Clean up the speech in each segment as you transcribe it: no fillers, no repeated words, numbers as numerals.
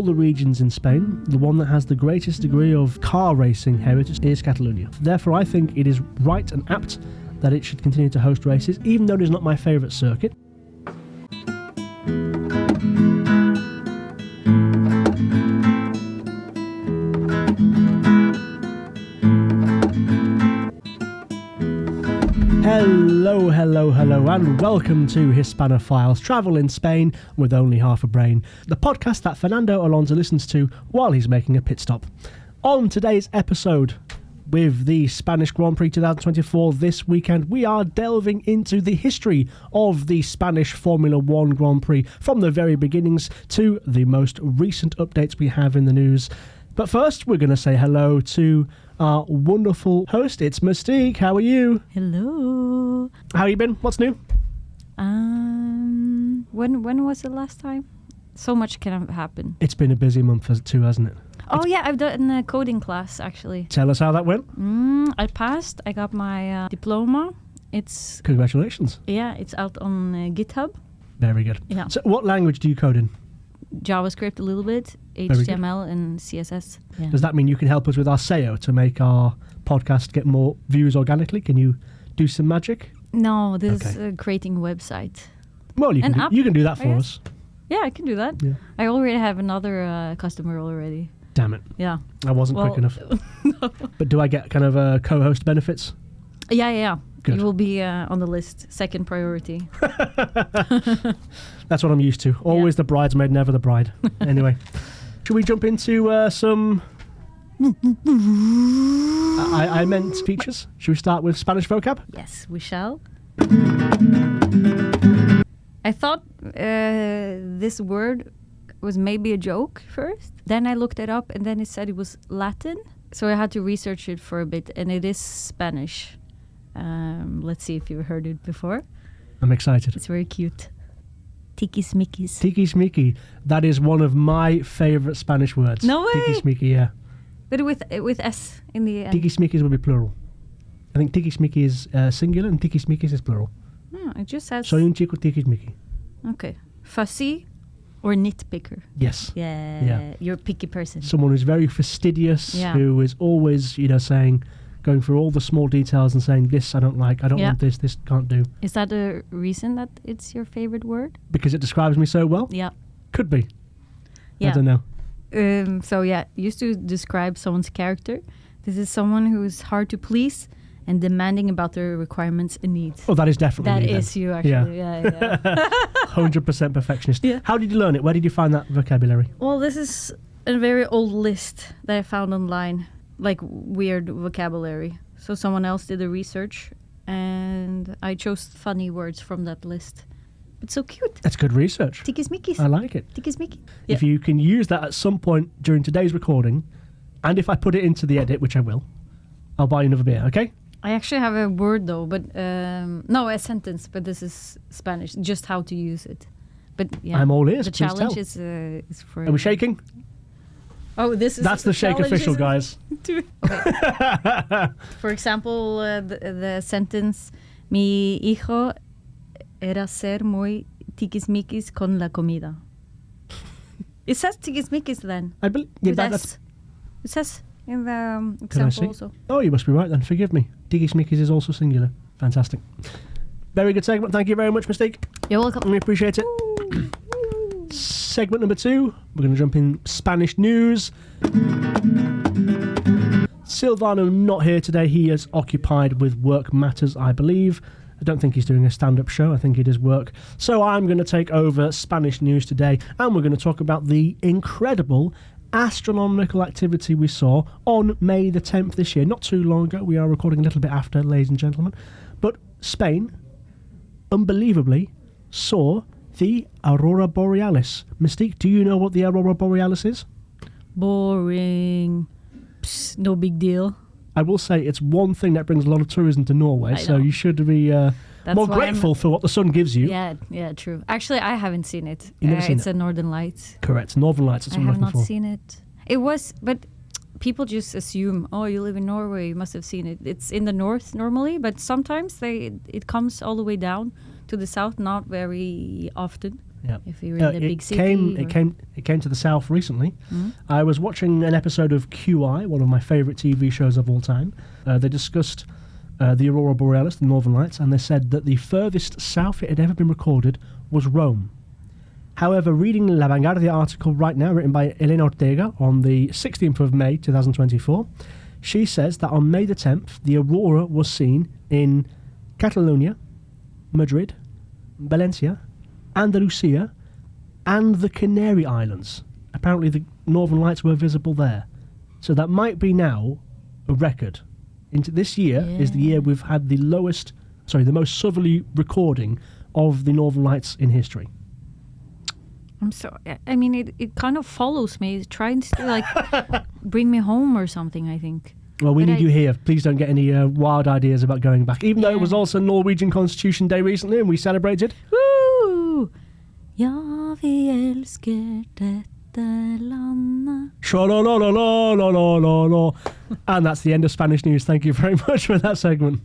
the regions in Spain, the one that has the greatest degree of car racing heritage is Catalonia. Therefore, I think it is right and apt that it should continue to host races, even though it is not my favourite circuit. Hello, and welcome to Hispanophiles Travel in Spain with Only Half a Brain, the podcast that Fernando Alonso listens to while he's making a pit stop. On today's episode, with the Spanish Grand Prix 2024 this weekend, we are delving into the history of the Spanish Formula One Grand Prix, from the very beginnings to the most recent updates we have in the news. But first, we're going to say hello to our wonderful host. It's Mistique. How are you? Hello. How you been? What's new? When was it last time? So much can happen. It's been a busy month too, hasn't it? I've done a coding class actually. Tell us how that went. I passed. I got my diploma. It's Congratulations. Yeah, it's out on GitHub. Very good. Yeah. So, what language do you code in? JavaScript a little bit, HTML and CSS. Yeah. Does that mean you can help us with our SEO to make our podcast get more views organically? Can you do some magic? No, this is creating a website. Well, you can do that for us. Yeah, I can do that. Yeah. I already have another customer already. Damn it. Yeah. I wasn't quick enough. No. But do I get kind of co-host benefits? Yeah. Good. You will be on the list, second priority. That's what I'm used to. Always the bridesmaid, never the bride. Anyway, should we jump into some... I meant features. Should we start with Spanish vocab? Yes, we shall. I thought this word was maybe a joke first. Then I looked it up and then it said it was Latin. So I had to research it for a bit, and it is Spanish. Let's see if you've heard it before. I'm excited. It's very cute. Tiquismiquis. Tiquismiqui. That is one of my favourite Spanish words. No way. Tiquismiqui, yeah. But with S in the end. Tiquismiquis will be plural. I think tiquismiqui is singular and tiquismiquis is plural. Oh, it just says... Soy un chico tiquismiqui. Okay. Fussy or nitpicker? Yes. Yeah. You're a picky person. Someone who's very fastidious, who is always, saying... going through all the small details and saying, this I don't like, I don't want this can't do. Is that a reason that it's your favorite word? Because it describes me so well? Yeah. Could be. Yeah. I don't know. Used to describe someone's character. This is someone who's hard to please and demanding about their requirements and needs. Oh, that is definitely me. That is you, actually. Yeah. 100% perfectionist. Yeah. How did you learn it? Where did you find that vocabulary? Well, this is a very old list that I found online. Like weird vocabulary. So someone else did the research and I chose funny words from that list. It's so cute. That's good research. Tiquismiquis. I like it. Tiquismiquis. If you can use that at some point during today's recording, and if I put it into the edit, which I will, I'll buy you another beer, okay? I actually have a word though, but no, a sentence, but this is Spanish, just how to use it. But yeah, I'm all ears. The challenge is for... Are we shaking? Oh, That's the shake official, guys. Okay. For example, the sentence, mi hijo era ser muy tiquismiquis con la comida. It says tiquismiquis then. I believe that's... It says in the example also. Oh, you must be right then. Forgive me. Tiquismiquis is also singular. Fantastic. Very good segment. Thank you very much, Mistique. You're welcome. We appreciate it. Segment number 2, we're going to jump in Spanish news. Silvano not here today. He is occupied with work matters, I believe. I don't think he's doing a stand-up show. I think he does work. So I'm going to take over Spanish news today, and we're going to talk about the incredible astronomical activity we saw on May the 10th this year. Not too long ago. We are recording a little bit after, ladies and gentlemen. But Spain, unbelievably, saw the Aurora Borealis. Mistique, do you know what the Aurora Borealis is? Boring. Psst, no big deal. I will say it's one thing that brings a lot of tourism to Norway, so you should be more grateful for what the sun gives you. Yeah, true. Actually, I haven't seen it. You've never seen it's a Northern Lights. Correct, Northern Lights. That's what I'm looking for. I have not seen it. It was, but people just assume, oh, you live in Norway, you must have seen it. It's in the north normally, but sometimes it comes all the way down to the south, not very often. Yeah. If you're in the big city. It came to the south recently. Mm. I was watching an episode of QI, one of my favourite TV shows of all time. They discussed the Aurora Borealis, the Northern Lights, and they said that the furthest south it had ever been recorded was Rome. However, reading La Vanguardia article right now, written by Elena Ortega on the 16th of May 2024, she says that on May the 10th, the Aurora was seen in Catalonia, Madrid, Valencia, Andalusia, and the Canary Islands. Apparently the Northern Lights were visible there. So that might be now a record. Into this year is the year we've had the most southerly recording of the Northern Lights in history. I'm sorry. I mean, it kind of follows me. It's trying to like bring me home or something, I think. Well, we need you here. Please don't get any wild ideas about going back. Even though it was also Norwegian Constitution Day recently and we celebrated. Woo! Ja, vi älskar detta landet. Sha-la-la-la-la-la-la-la. And that's the end of Spanish news. Thank you very much for that segment.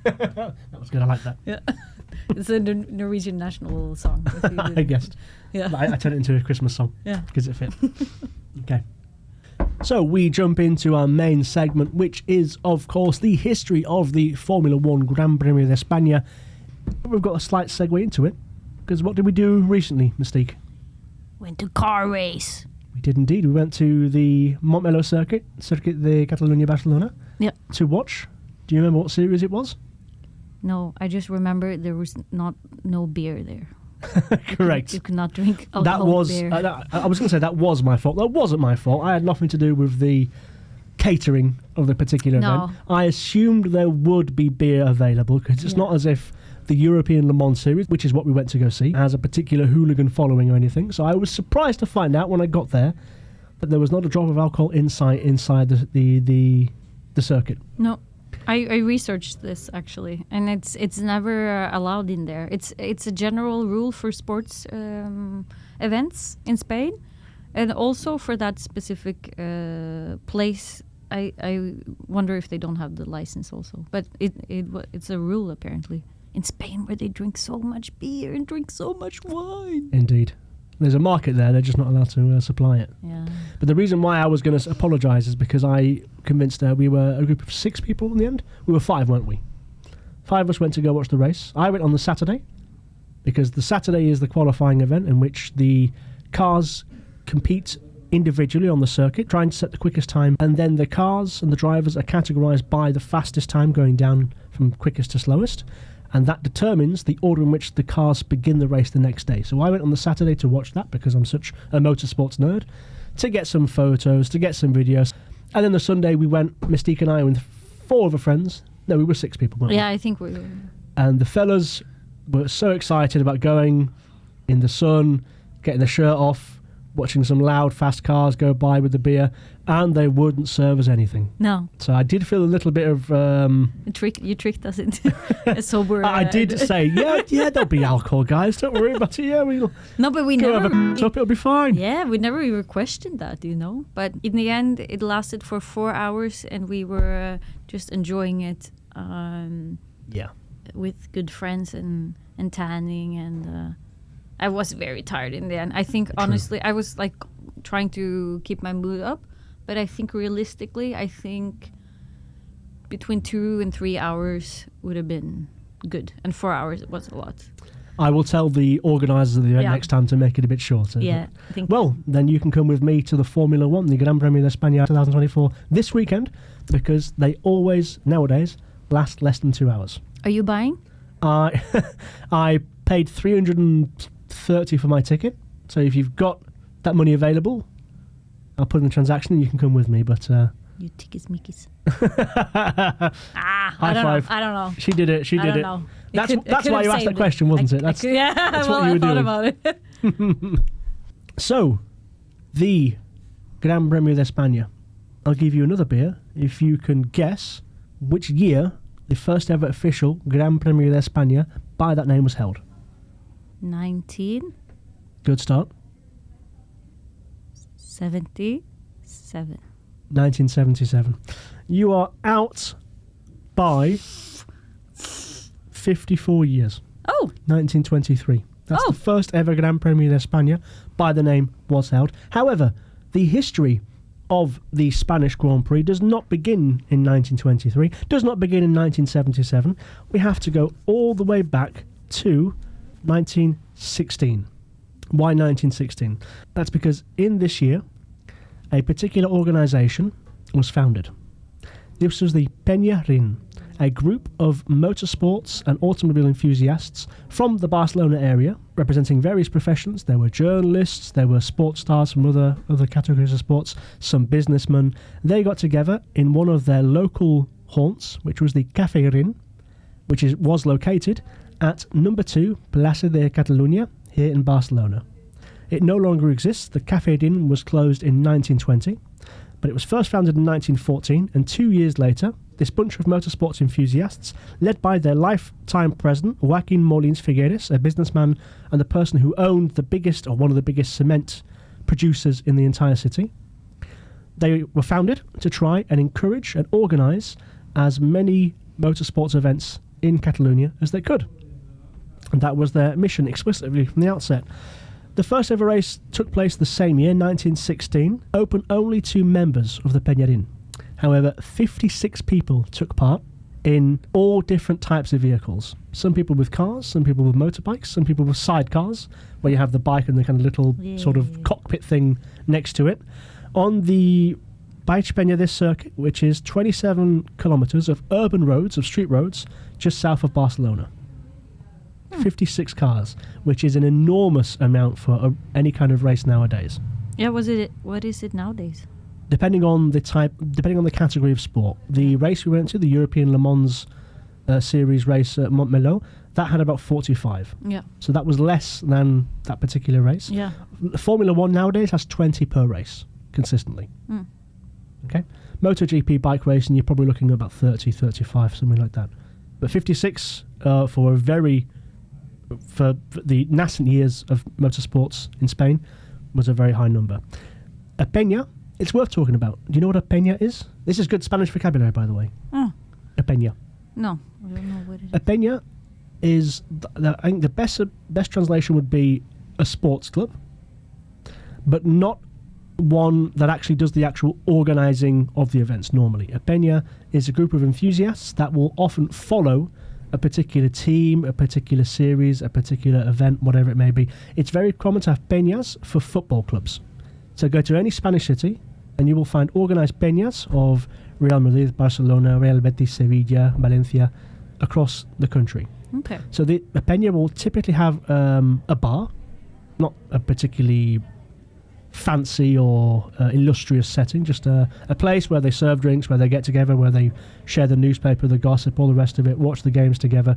That was good. I like that. Yeah. It's a Norwegian national song. I guessed. Yeah. I turned it into a Christmas song. Yeah. Because it fit. Okay. So we jump into our main segment, which is, of course, the history of the Formula 1 Gran Premio de España. We've got a slight segue into it, because what did we do recently, Mystique? Went to car race. We did indeed. We went to the Montmeló circuit, Circuito de Catalunya-Barcelona, to watch. Do you remember what series it was? No, I just remember there was no beer there. Correct. You could not drink alcohol beer. I was going to say that was my fault. That wasn't my fault. I had nothing to do with the catering of the particular event. I assumed there would be beer available because it's not as if the European Le Mans Series, which is what we went to go see, has a particular hooligan following or anything. So I was surprised to find out when I got there that there was not a drop of alcohol inside the circuit. No. I researched this actually, and it's never allowed in there. It's a general rule for sports events in Spain, and also for that specific place. I wonder if they don't have the license also, but it's a rule apparently in Spain where they drink so much beer and drink so much wine. Indeed. There's a market there, they're just not allowed to supply it. Yeah. But the reason why I was going to apologise is because I convinced her we were a group of 6 people in the end. We were 5, weren't we? 5 of us went to go watch the race. I went on the Saturday, because the Saturday is the qualifying event in which the cars compete individually on the circuit, trying to set the quickest time, and then the cars and the drivers are categorised by the fastest time going down from quickest to slowest. And that determines the order in which the cars begin the race the next day. So I went on the Saturday to watch that because I'm such a motorsports nerd, to get some photos, to get some videos. And then the Sunday we went, Mistique and I, with 4 other friends. No, we were 6 people, weren't we? Yeah, I think we were. And the fellas were so excited about going in the sun, getting the shirt off, watching some loud, fast cars go by with the beer, and they wouldn't serve us anything. No. So I did feel a little bit of... You tricked us into a sober... I did say, yeah, there'll be alcohol, guys. Don't worry about it. Yeah, we'll... No, but we go never... have a top, it'll be fine. Yeah, we never even questioned that, But in the end, it lasted for 4 hours, and we were just enjoying it with good friends and tanning, and... I was very tired in the end. I think, honestly, I was like trying to keep my mood up, but I think realistically, between 2 and 3 hours would have been good, and 4 hours was a lot. I will tell the organisers of the event next time to make it a bit shorter. Yeah, I think. Well, then you can come with me to the Formula 1, the Gran Premio de España 2024 this weekend, because they always, nowadays, last less than 2 hours. Are you buying? I paid $330 for my ticket, so if you've got that money available, I'll put in the transaction and you can come with me. But you tickets-mickeys. High five. I don't know. She did it. Know. That's why you asked that question, wasn't it? That's what you were doing. About it. So, the Gran Premio de España. I'll give you another beer if you can guess which year the first ever official Gran Premio de España by that name was held. 19. Good start. 77. 1977. You are out by 54 years. Oh, 1923. That's the first ever Gran Premio de España by the name was held. However, the history of the Spanish Grand Prix does not begin in 1923, does not begin in 1977. We have to go all the way back to 1916. Why 1916? That's because in this year, a particular organisation was founded. This was the Peña Rin, a group of motorsports and automobile enthusiasts from the Barcelona area, representing various professions. There were journalists, there were sports stars from other categories of sports, some businessmen. They got together in one of their local haunts, which was the Café Rin, which was located at number 2 Plaça de Catalunya, here in Barcelona. It no longer exists. The Café Rin was closed in 1920, but it was first founded in 1914, and 2 years later, this bunch of motorsports enthusiasts, led by their lifetime president, Joaquin Molins Figueres, a businessman and the person who owned the biggest, or one of the biggest, cement producers in the entire city. They were founded to try and encourage and organise as many motorsports events in Catalonia as they could. And that was their mission explicitly from the outset. The first ever race took place the same year, 1916, open only to members of the Peña Rin. However, 56 people took part in all different types of vehicles. Some people with cars, some people with motorbikes, some people with sidecars, where you have the bike and the kind of little sort of cockpit thing next to it. On the Baix Peña this circuit, which is 27 kilometres of urban roads, of street roads, just south of Barcelona. 56 cars, which is an enormous amount for any kind of race nowadays. Yeah, what is it nowadays? Depending on the category of sport. The race we went to, the European Le Mans series race at Montmeló, that had about 45. Yeah. So that was less than that particular race. Yeah. Formula 1 nowadays has 20 per race, consistently. Okay? MotoGP bike racing, you're probably looking at about 30, 35, something like that. But 56 for the nascent years of motorsports in Spain was a very high number. A peña, it's worth talking about. Do you know what a peña is? This is good Spanish vocabulary, by the way. Oh. A peña. No, I don't know what it is. A peña is, I think the best translation would be a sports club, but not one that actually does the actual organising of the events normally. A peña is a group of enthusiasts that will often follow a particular team, a particular series, a particular event, whatever it may be. It's very common to have peñas for football clubs. So go to any Spanish city and you will find organised peñas of Real Madrid, Barcelona, Real Betis, Sevilla, Valencia, across the country. Okay. So the peña will typically have a bar, not a particularly fancy or illustrious setting, just a place where they serve drinks, where they get together, where they share the newspaper, the gossip, all the rest of it, watch the games together,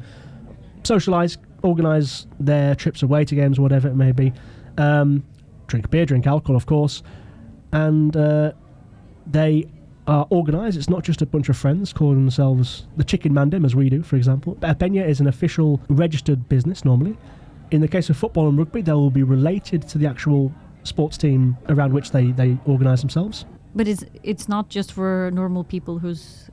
socialise, organise their trips away to games, whatever it may be, drink beer, drink alcohol, of course, and they are organised. It's not just a bunch of friends calling themselves the Chicken Mandim, as we do, for example. A peña is an official registered business, normally. In the case of football and rugby, they will be related to the actual sports team around which they organise themselves. But it's not just for normal people who's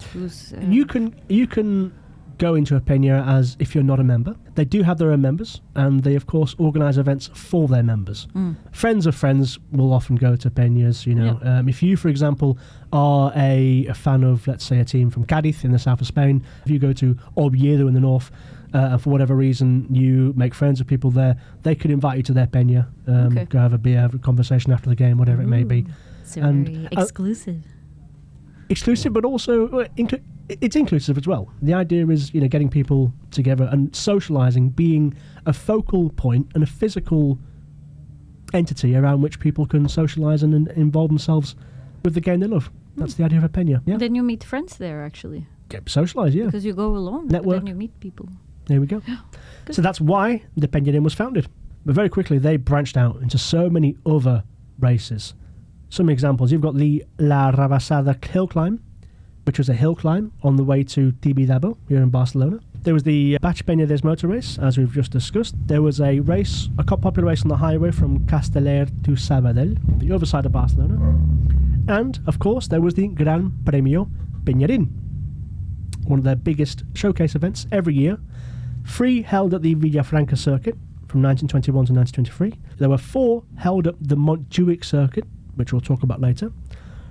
You can go into a peña as if you're not a member. They do have their own members, and they of course organise events for their members. Friends of friends will often go to peñas, you know. Yeah. If you, for example, are a fan of, let's say, a team from Cádiz in the south of Spain, if you go to Oviedo in the north, and for whatever reason you make friends with people there, they could invite you to their peña, go have a beer, have a conversation after the game, whatever it may be. So very exclusive. Exclusive, but also it's inclusive as well. The idea is, you know, getting people together and socialising, being a focal point and a physical entity around which people can socialise and involve themselves with the game they love. That's the idea of a peña. Yeah. Then you meet friends there, actually. Get socialise, yeah. Because you go alone, Network. then you meet people. There we go. So that's why the Peña Rin was founded. But very quickly they branched out into so many other races. Some examples, you've got the La Rabassada hill climb, which was a hill climb on the way to Tibidabo here in Barcelona. There was the Baix Peña des Motor race, as we've just discussed. There was a popular race on the highway from Casteller to Sabadell, the other side of Barcelona. And, of course, there was the Gran Premio Peña Rin, one of their biggest showcase events every year. 3 held at the Villafranca circuit from 1921 to 1923. There were 4 held at the Montjuic circuit, which we'll talk about later,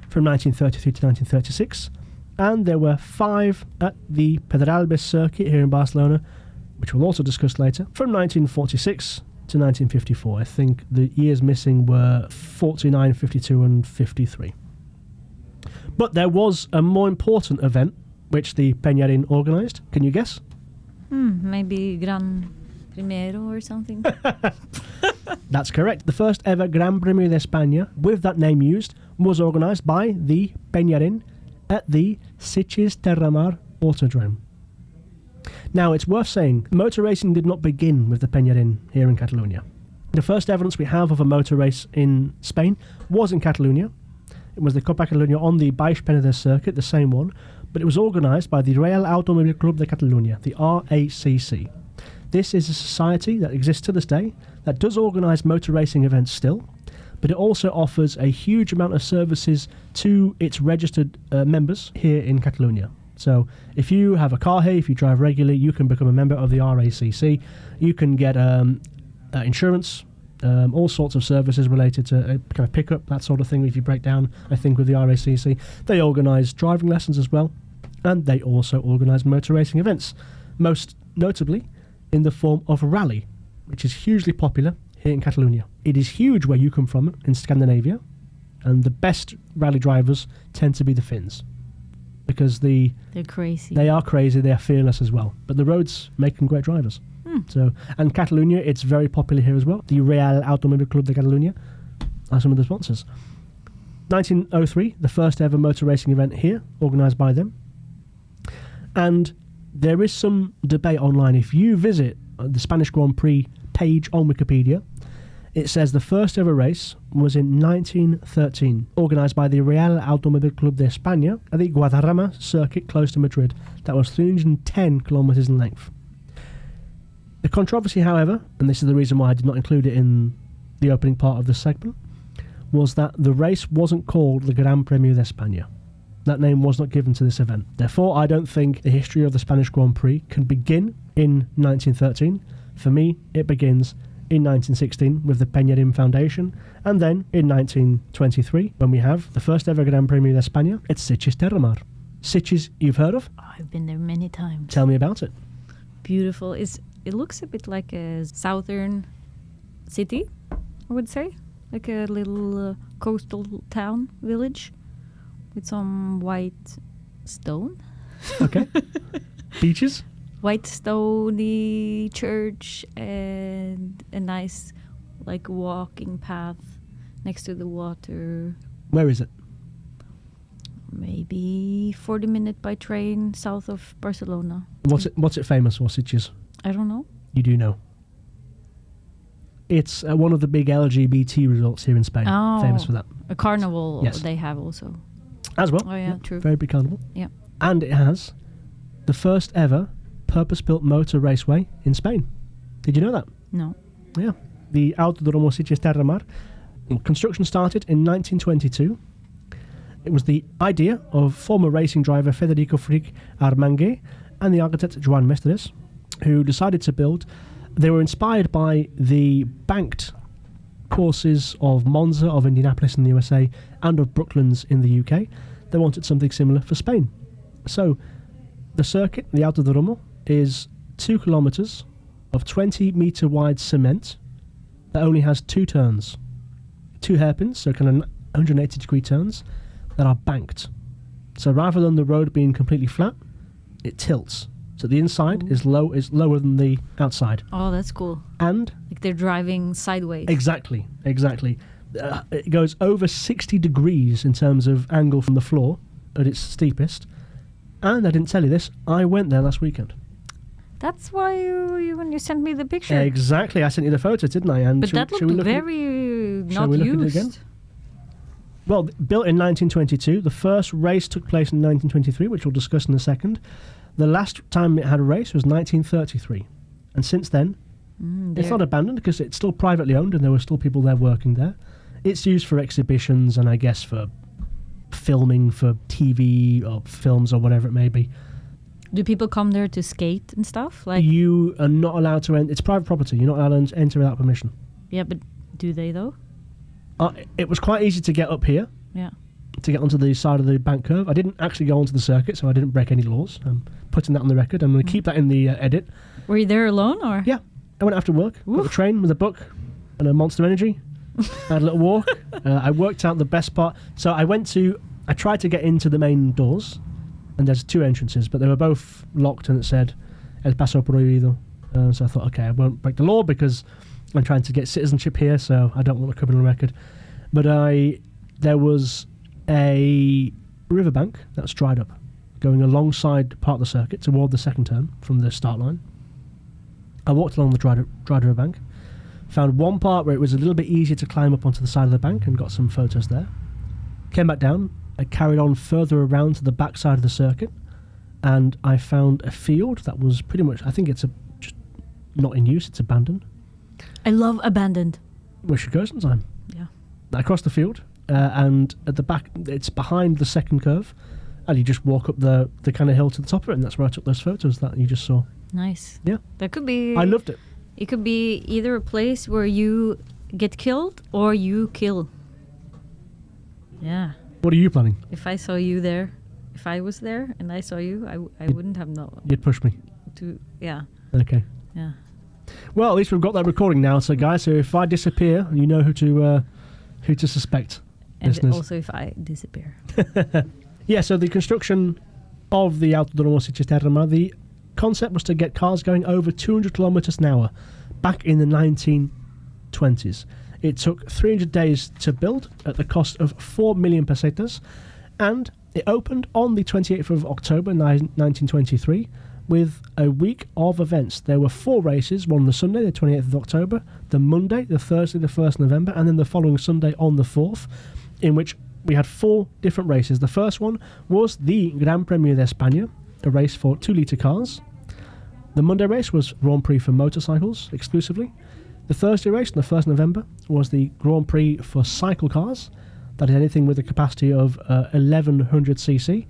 from 1933 to 1936. And there were 5 at the Pedralbes circuit here in Barcelona, which we'll also discuss later, from 1946 to 1954. I think the years missing were 49, 52 and 53. But there was a more important event which the Peñarín organised. Can you guess? Maybe Gran Primero or something. That's correct. The first ever Gran Premio de España, with that name used, was organised by the Peñarín at the Sitges Terramar Autodrome. Now, it's worth saying, motor racing did not begin with the Peñarín here in Catalonia. The first evidence we have of a motor race in Spain was in Catalonia. It was the Copa Catalunya on the Baix Penedès circuit, the same one, but it was organised by the Real Automóvil Club de Catalunya, the RACC. This is a society that exists to this day, that does organise motor racing events still, but it also offers a huge amount of services to its registered members here in Catalonia. So if you have a car here, if you drive regularly, you can become a member of the RACC. You can get insurance, all sorts of services related to kind of pickup, that sort of thing if you break down, I think, with the RACC. They organise driving lessons as well, and they also organise motor racing events, most notably in the form of a rally, which is hugely popular here in Catalonia. It is huge where you come from in Scandinavia, and the best rally drivers tend to be the Finns, because they're crazy. They are crazy, they are fearless as well, but the roads make them great drivers. So, and Catalonia, it's very popular here as well. The Real Automóvil Club de Catalunya are some of the sponsors. 1903, the first ever motor racing event here, organised by them. And there is some debate online. If you visit the Spanish Grand Prix page on Wikipedia, it says the first ever race was in 1913, organised by the Real Automóvil Club de España at the Guadarrama circuit close to Madrid. That was 310 kilometres in length. The controversy, however, and this is the reason why I did not include it in the opening part of this segment, was that the race wasn't called the Gran Premio de España. That name was not given to this event. Therefore, I don't think the history of the Spanish Grand Prix can begin in 1913. For me, it begins in 1916 with the Peñarín Foundation, and then in 1923, when we have the first ever Gran Premio de España, it's Sitges Terramar. Sitges, you've heard of? I've been there many times. Tell me about it. Beautiful. It looks a bit like a southern city, I would say. Like a little coastal town, village, with some white stone. Okay. Beaches? White stony church and a nice walking path next to the water. Where is it? Maybe 40 minutes by train south of Barcelona. What's it famous for, Sitges? I don't know. You do know. It's one of the big LGBT resorts here in Spain. Oh, famous for that. A carnival. Yes. They have also. As well. Oh yeah, true. Very big carnival. Yeah. And it has the first ever purpose-built motor raceway in Spain. Did you know that? No. Yeah. The Autodromo Sitges Terramar. Construction started in 1922. It was the idea of former racing driver Federico Frick Armangué and the architect Joan Mestres, who decided to build. They were inspired by the banked courses of Monza, of Indianapolis in the USA, and of Brooklands in the UK. They wanted something similar for Spain. So the circuit, the Autodromo, is 2 kilometres of 20-metre wide cement that only has 2 turns. 2 hairpins, so kind of 180-degree turns, that are banked. So rather than the road being completely flat, it tilts. So the inside is lower than the outside. Oh, that's cool. And like they're driving sideways. Exactly. It goes over 60 degrees in terms of angle from the floor at its steepest. And I didn't tell you this, I went there last weekend. That's why when you sent me the picture. Exactly, I sent you the photo, didn't I? And but that looked very not used. Well, built in 1922, the first race took place in 1923, which we'll discuss in a second. The last time it had a race was 1933. And since then, it's not abandoned because it's still privately owned and there were still people there working there. It's used for exhibitions and I guess for filming for TV or films or whatever it may be. Do people come there to skate and stuff? Like You are not allowed to enter. It's private property. You're not allowed to enter without permission. yeah, but do they though? It was quite easy to get up here, Yeah. to get onto the side of the bank curve. I didn't actually go onto the circuit, so I didn't break any laws. I'm putting that on the record. I'm going to keep that in the edit. Were you there alone or? Yeah, I went after work, got the train with a book and a Monster Energy. I had a little walk. I worked out the best part. So I tried to get into the main doors, and there's 2 entrances, but they were both locked, and it said El Paso Prohibido. So I thought, okay, I won't break the law because I'm trying to get citizenship here, so I don't want a criminal record. But there was a riverbank that was dried up, going alongside part of the circuit toward the second turn from the start line. I walked along the dried riverbank, found one part where it was a little bit easier to climb up onto the side of the bank and got some photos there. Came back down. I carried on further around to the back side of the circuit, and I found a field that was pretty much, I think it's just not in use, it's abandoned. I love abandoned. We should go sometime. Yeah. I crossed the field, and at the back, it's behind the second curve, and you just walk up the kind of hill to the top of it, and that's where I took those photos that you just saw. Nice. Yeah. That could be. I loved it. It could be either a place where you get killed or you kill. Yeah. What are you planning? If I saw you there, if I was there and I saw you, I wouldn't have known. You'd push me. Yeah. Okay. Yeah. Well, at least we've got that recording now, so guys, so if I disappear, you know who to suspect. And listeners. also if I disappear. Yeah, so the construction of the Autodromo Cisterna, the concept was to get cars going over 200 kilometers an hour back in the 1920s. It took 300 days to build at the cost of 4 million pesetas, and it opened on the 28th of October 1923 with a week of events. There were 4 races, one on the Sunday, the 28th of October, the Monday, the Thursday, the 1st of November, and then the following Sunday on the 4th, in which we had 4 different races. The first one was the Gran Premio de España, a race for 2-litre cars. The Monday race was Grand Prix for motorcycles exclusively. The Thursday race on the 1st of November was the Grand Prix for cycle cars. That is anything with a capacity of 1100cc.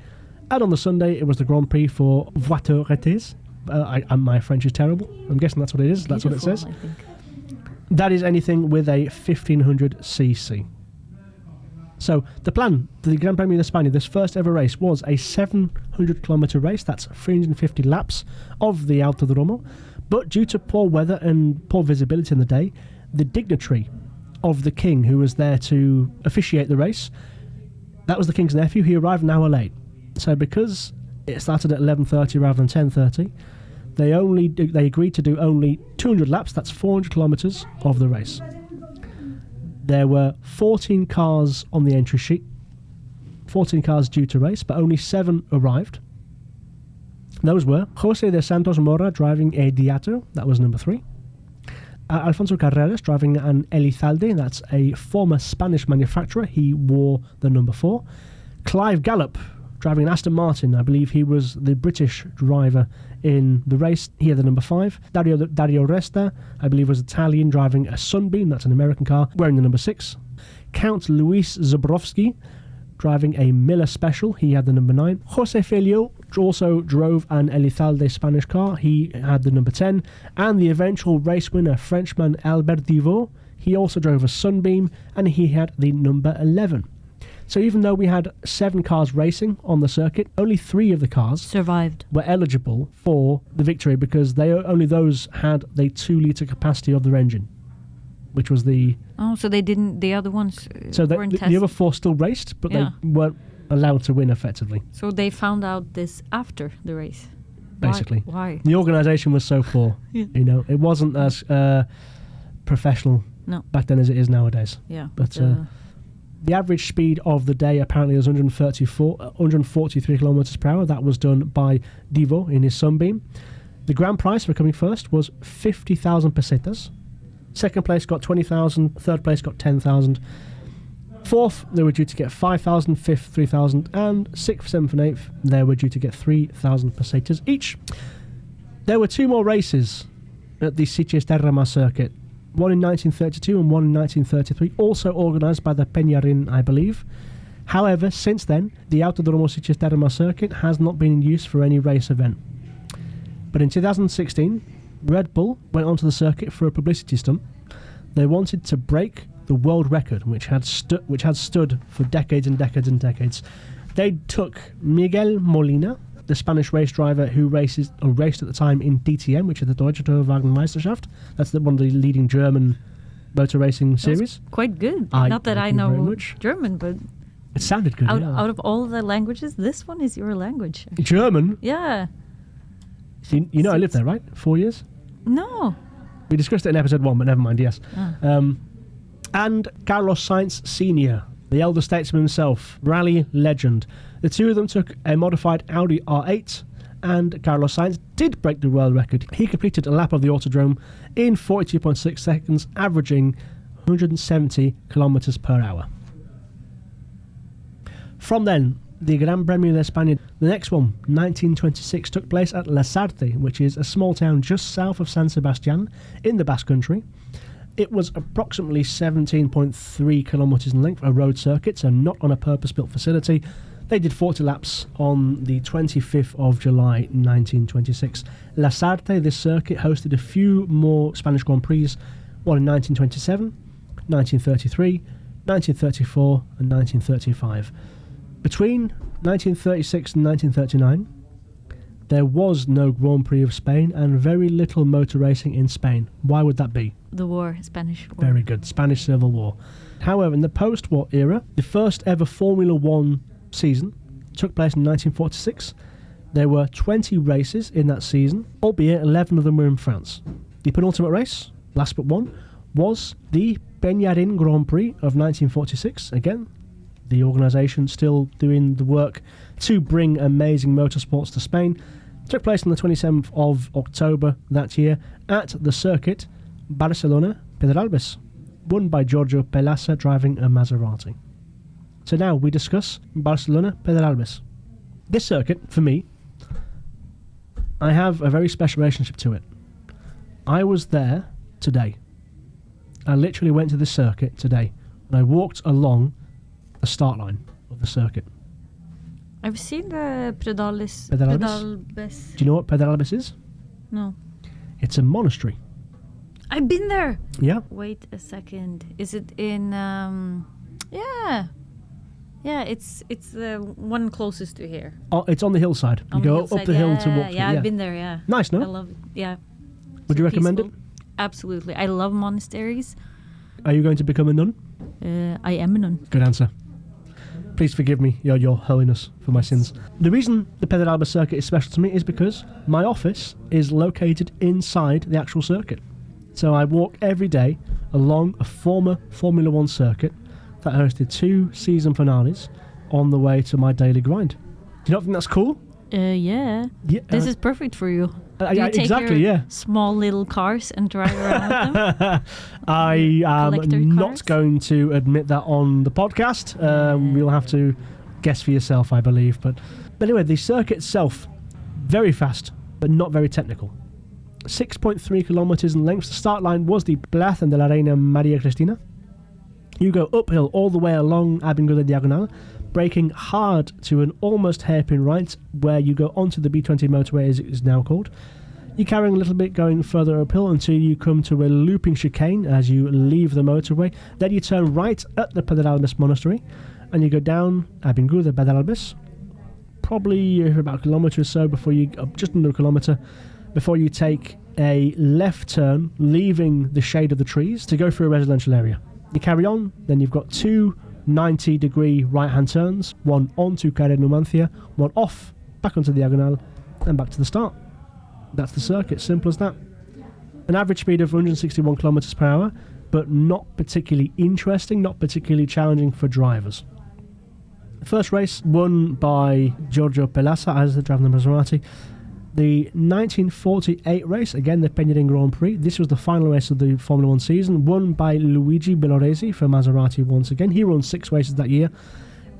And on the Sunday, it was the Grand Prix for voiturettes. My French is terrible. I'm guessing that's what it is. That's what it says. I think. That is anything with a 1500cc. So the plan for the Gran Premio de España, this first ever race, was a 700-kilometre race. That's 350 laps of the Autodromo. But due to poor weather and poor visibility in the day, the dignitary of the king who was there to officiate the race, that was the king's nephew. He arrived an hour late. So because it started at 11:30 rather than 10:30, they agreed to do only 200 laps. That's 400 kilometres of the race. There were 14 cars on the entry sheet, 14 cars due to race, but only 7 arrived. Those were José de Santos Mora driving a Diato, that was number 3. Alfonso Carreras driving an Elizalde, that's a former Spanish manufacturer, he wore the number 4. Clive Gallup driving an Aston Martin, I believe he was the British driver in the race, he had the number 5. Dario Resta, I believe was Italian, driving a Sunbeam, that's an American car, wearing the number 6. Count Luis Zabrowski driving a Miller Special, he had the number 9. Jose Felio also drove an Elizalde Spanish car, he had the number 10. And the eventual race winner, Frenchman Albert Divot, he also drove a Sunbeam, and he had the number 11. So even though we had 7 cars racing on the circuit, only 3 of the cars survived, were eligible for the victory because only those had the 2-litre capacity of their engine, which was the... Oh, so they didn't... The other ones weren't tested. The other 4 still raced, but they weren't allowed to win effectively. So they found out this after the race? Basically. Why? The organisation was so poor. Yeah. You know, it wasn't as professional back then as it is nowadays. Yeah. But the average speed of the day apparently was 143 kilometres per hour. That was done by Divo in his Sunbeam. The grand prize for coming first was 50,000 pesetas. Second place got 20,000. Third place got 10,000. Fourth, they were due to get 5,000. Fifth, 3,000. And sixth, seventh, and eighth, they were due to get 3,000 pesetas each. There were 2 more races at the Cisterna circuit. One in 1932 and one in 1933, also organised by the Peñarin, I believe. However, since then, the Autodromo Cisterna circuit has not been in use for any race event. But in 2016, Red Bull went onto the circuit for a publicity stunt. They wanted to break the world record, which had stood for decades and decades and decades. They took Miguel Molina, the Spanish race driver who raced at the time in DTM, which is the Deutsche Torwagenmeisterschaft. That's one of the leading German motor racing series. Quite good. Not that I know German, but it sounded good. Out of all the languages, this one is your language. Actually. German? Yeah. So you know I lived there, right? 4 years? No. We discussed it in episode 1, but never mind, yes. Ah. And Carlos Sainz Sr., the elder statesman himself, rally legend. The two of them took a modified Audi R8, and Carlos Sainz did break the world record. He completed a lap of the Autodrome in 42.6 seconds, averaging 170 kilometers per hour. From then, the Gran Premio de España, the next one, 1926, took place at Lasarte, which is a small town just south of San Sebastian in the Basque Country. It was approximately 17.3 kilometres in length, a road circuit, so not on a purpose-built facility. They did 40 laps on the 25th of July 1926. Lasarte, this circuit, hosted a few more Spanish Grand Prix, one in 1927, 1933, 1934 and 1935. Between 1936 and 1939, there was no Grand Prix of Spain and very little motor racing in Spain. Why would that be? The war, Spanish War. Very good, Spanish Civil War. However, in the post-war era, the first ever Formula One season took place in 1946. There were 20 races in that season, albeit 11 of them were in France. The penultimate race, last but one, was the Peñarín Grand Prix of 1946. Again, the organisation still doing the work to bring amazing motorsports to Spain. Took place on the 27th of October that year at the circuit Barcelona-Pedralbes, won by Giorgio Pelassa driving a Maserati. So now we discuss Barcelona-Pedralbes. This circuit, for me, I have a very special relationship to it. I was there today. I literally went to the circuit today, and I walked along the start line of the circuit. I've seen the Pedralbes. Do you know what Pedralbes is? No. It's a monastery. I've been there. Yeah. Wait a second. Is it in? Yeah. It's the one closest to here. Oh, it's on the hillside. You go up the hill to walk. Yeah, I've been there. Yeah. Nice, no? I love it. Yeah. Would you recommend it? Absolutely. I love monasteries. Are you going to become a nun? I am a nun. Good answer. Please forgive me, your holiness, for my sins. The reason the Pedralbes circuit is special to me is because my office is located inside the actual circuit. So I walk every day along a former Formula One circuit that hosted 2 season finales on the way to my daily grind. Do you not think that's cool? Yeah. This is perfect for you. Do you take exactly, your yeah. small little cars and drive around with them? I am not going to admit that on the podcast. You'll have to guess for yourself, I believe. But anyway, the circuit itself, very fast, but not very technical. 6.3 kilometres in length. The start line was the Plaza de la Reina María Cristina. You go uphill all the way along Avinguda Diagonal, braking hard to an almost hairpin right, where you go onto the B20 motorway, as it is now called. You're carrying a little bit going further uphill until you come to a looping chicane as you leave the motorway. Then you turn right at the Pedralbes Monastery, and you go down Avinguda Pedralbes, probably about a kilometre or so before you, just under a kilometre, before you take a left turn, leaving the shade of the trees to go through a residential area. You carry on, then you've got 2 90-degree right-hand turns, one onto Carrera Numancia, one off, back onto the Diagonal, and back to the start. That's the circuit, simple as that. An average speed of 161 kilometers per hour, but not particularly interesting, not particularly challenging for drivers. The first race won by Giorgio Pelassa as the driver of the Maserati. The 1948 race, again the Peñarín Grand Prix, this was the final race of the Formula 1 season, won by Luigi Belloresi for Maserati once again. He won 6 races that year.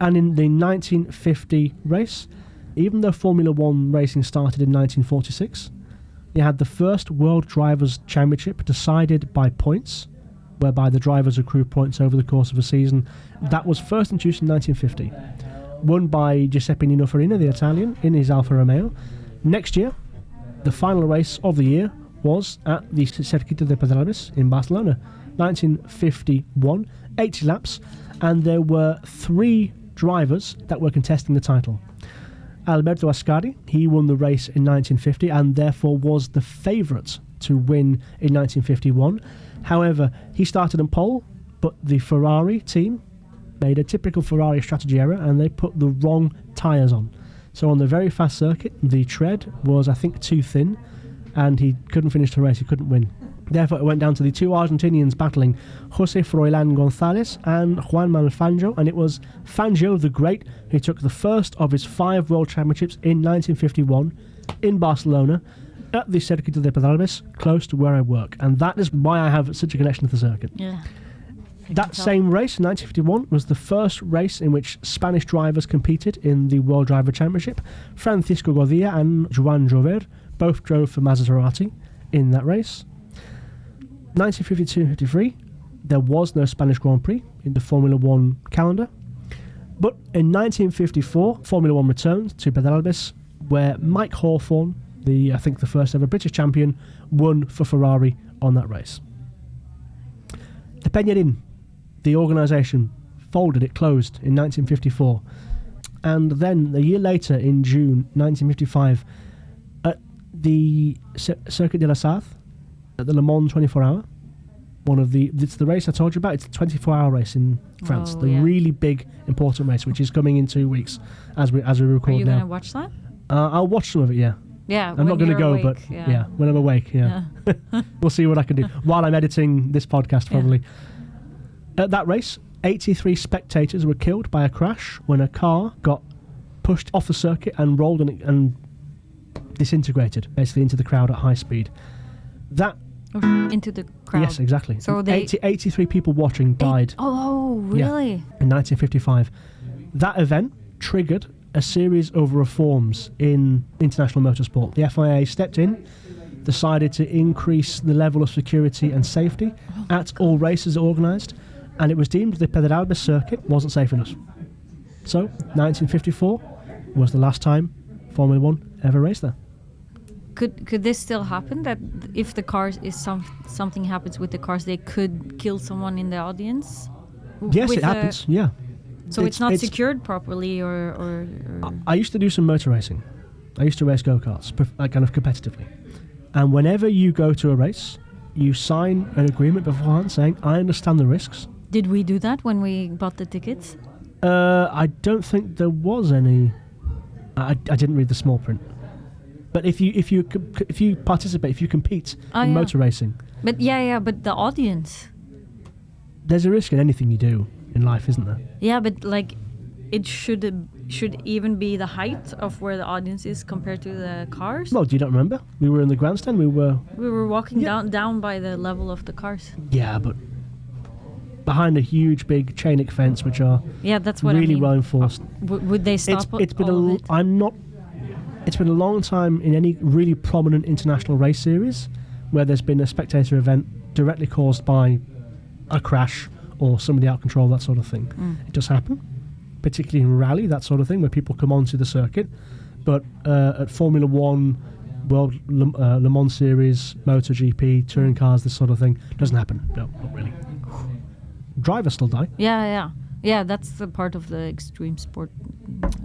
And in the 1950 race, even though Formula 1 racing started in 1946, you had the first World Drivers' Championship decided by points, whereby the drivers accrue points over the course of a season. That was first introduced in 1950. Won by Giuseppe Nino Farina, the Italian, in his Alfa Romeo. Next year, The final race of the year was at the Circuito de Barcelona in Barcelona, 1951, 80 laps, and there were 3 drivers that were contesting the title. Alberto Ascari, he won the race in 1950 and therefore was the favourite to win in 1951. However, he started in pole, but the Ferrari team made a typical Ferrari strategy error and they put the wrong tyres on. So on the very fast circuit, the tread was, I think, too thin and he couldn't finish the race, he couldn't win. Therefore, it went down to the 2 Argentinians battling, Jose Froilán González and Juan Manuel Fangio, and it was Fangio the Great who took the first of his 5 World Championships in 1951 in Barcelona at the Circuito de Barcelona, close to where I work, and that is why I have such a connection to the circuit. Yeah. That same race, in 1951, was the first race in which Spanish drivers competed in the World Driver Championship. Francisco Godia and Joan Jover both drove for Maserati in that race. 1952-53, there was no Spanish Grand Prix in the Formula 1 calendar. But in 1954, Formula 1 returned to Pedralbes, where Mike Hawthorne, I think the first ever British champion, won for Ferrari on that race. The Peñarín, the organisation, folded, it closed in 1954. And then a year later, in June 1955, at the Circuit de la Sarthe, at the Le Mans 24-hour, it's the race I told you about. It's a 24-hour race in France, really big, important race, which is coming in 2 weeks as we record now. Are you going to watch that? I'll watch some of it, yeah. Yeah, I'm not going to go, awake, but when I'm awake, we'll see what I can do while I'm editing this podcast, probably. At that race, 83 spectators were killed by a crash when a car got pushed off the circuit and rolled and disintegrated, basically into the crowd at high speed. Into the crowd? Yes, exactly. So 83 people watching died. Oh, really? Yeah, in 1955. That event triggered a series of reforms in international motorsport. The FIA stepped in, decided to increase the level of security and safety at all races organised, and it was deemed the Pedralbes circuit wasn't safe enough. So, 1954 was the last time Formula 1 ever raced there. Could this still happen? That if the cars something happens with the cars, they could kill someone in the audience? Yes, it happens. Yeah. So it's not secured properly, or I used to do some motor racing. I used to race go-karts, kind of competitively. And whenever you go to a race, you sign an agreement beforehand saying, "I understand the risks." Did we do that when we bought the tickets? I don't think there was any. I didn't read the small print. But if you participate, if you compete in motor racing, but but the audience. There's a risk in anything you do in life, isn't there? Yeah, but like, it should even be the height of where the audience is compared to the cars. Well, do you not remember? We were in the grandstand. We were walking down by the level of the cars. Yeah, but behind a huge big chain link fence, which are that's what really I mean. well enforced. Would they stop It's been all of it? It's been a long time in any really prominent international race series where there's been a spectator event directly caused by a crash or somebody out of control, that sort of thing. It does happen, particularly in rally, that sort of thing, where people come onto the circuit. But at Formula 1, World Le Mans Series, MotoGP, touring cars, this sort of thing, doesn't happen. No, not really. Drivers still die. Yeah, that's the part of the extreme sport.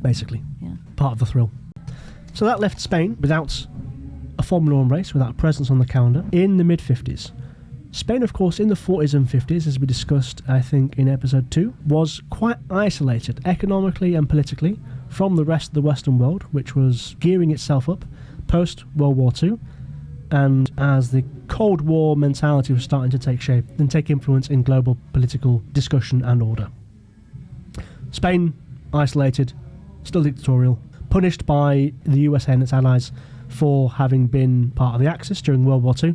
Basically. Yeah. Part of the thrill. So that left Spain without a Formula 1 race, without a presence on the calendar, in the mid-50s. Spain, of course, in the 40s and 50s, as we discussed, I think, in episode 2, was quite isolated economically and politically from the rest of the Western world, which was gearing itself up post-World War II, and as the Cold War mentality was starting to take shape and take influence in global political discussion and order. Spain, isolated, still dictatorial, punished by the USA and its allies for having been part of the Axis during World War II.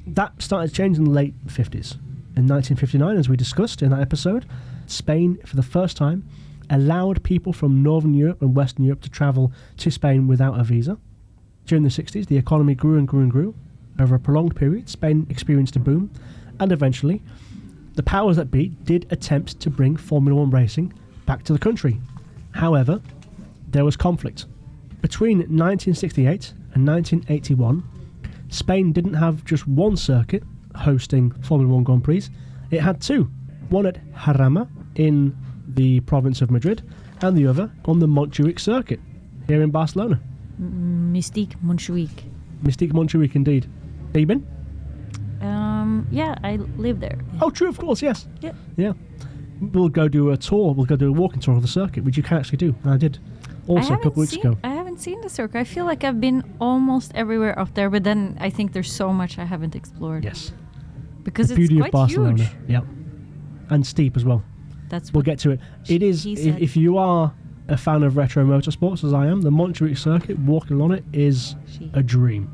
That started to change in the late 50s. In 1959, as we discussed in that episode, Spain, for the first time, allowed people from Northern Europe and Western Europe to travel to Spain without a visa. During the 60s, the economy grew and grew and grew. Over a prolonged period, Spain experienced a boom, and eventually, the powers that be did attempt to bring Formula 1 racing back to the country. However, there was conflict Between 1968 and 1981, Spain didn't have just one circuit hosting Formula 1 Grand Prix. It had two. One at Jarama in the province of Madrid, and the other on the Montjuic circuit here in Barcelona. Mistique, Montjuic. Mistique, Montjuic, indeed. Have you been? Yeah, I live there. Oh, true, of course, yes. Yeah. Yeah. We'll go do a tour. We'll go do a walking tour of the circuit, which you can actually do. And I did also a couple weeks ago. I haven't seen the circuit. I feel like I've been almost everywhere up there, but then I think there's so much I haven't explored. Yes. Because the it's beauty quite of Barcelona. huge. Yeah. And steep as well. That's We'll get to it. It is, if you are a fan of retro motorsports, as I am, the Montjuic circuit, walking along it is a dream.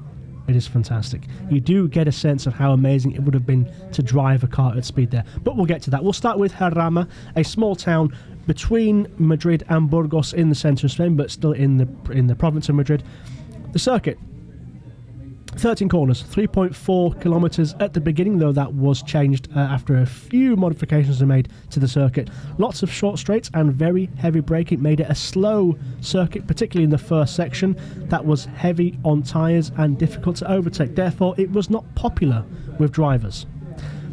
It is fantastic. You do get a sense of how amazing it would have been to drive a car at speed there. But we'll get to that. We'll start with Jarama, a small town between Madrid and Burgos in the centre of Spain, but still in the province of Madrid. The circuit. 13 corners, 3.4 kilometres at the beginning, though that was changed after a few modifications were made to the circuit. Lots of short straights and very heavy braking made it a slow circuit, particularly in the first section that was heavy on tyres and difficult to overtake. Therefore, it was not popular with drivers.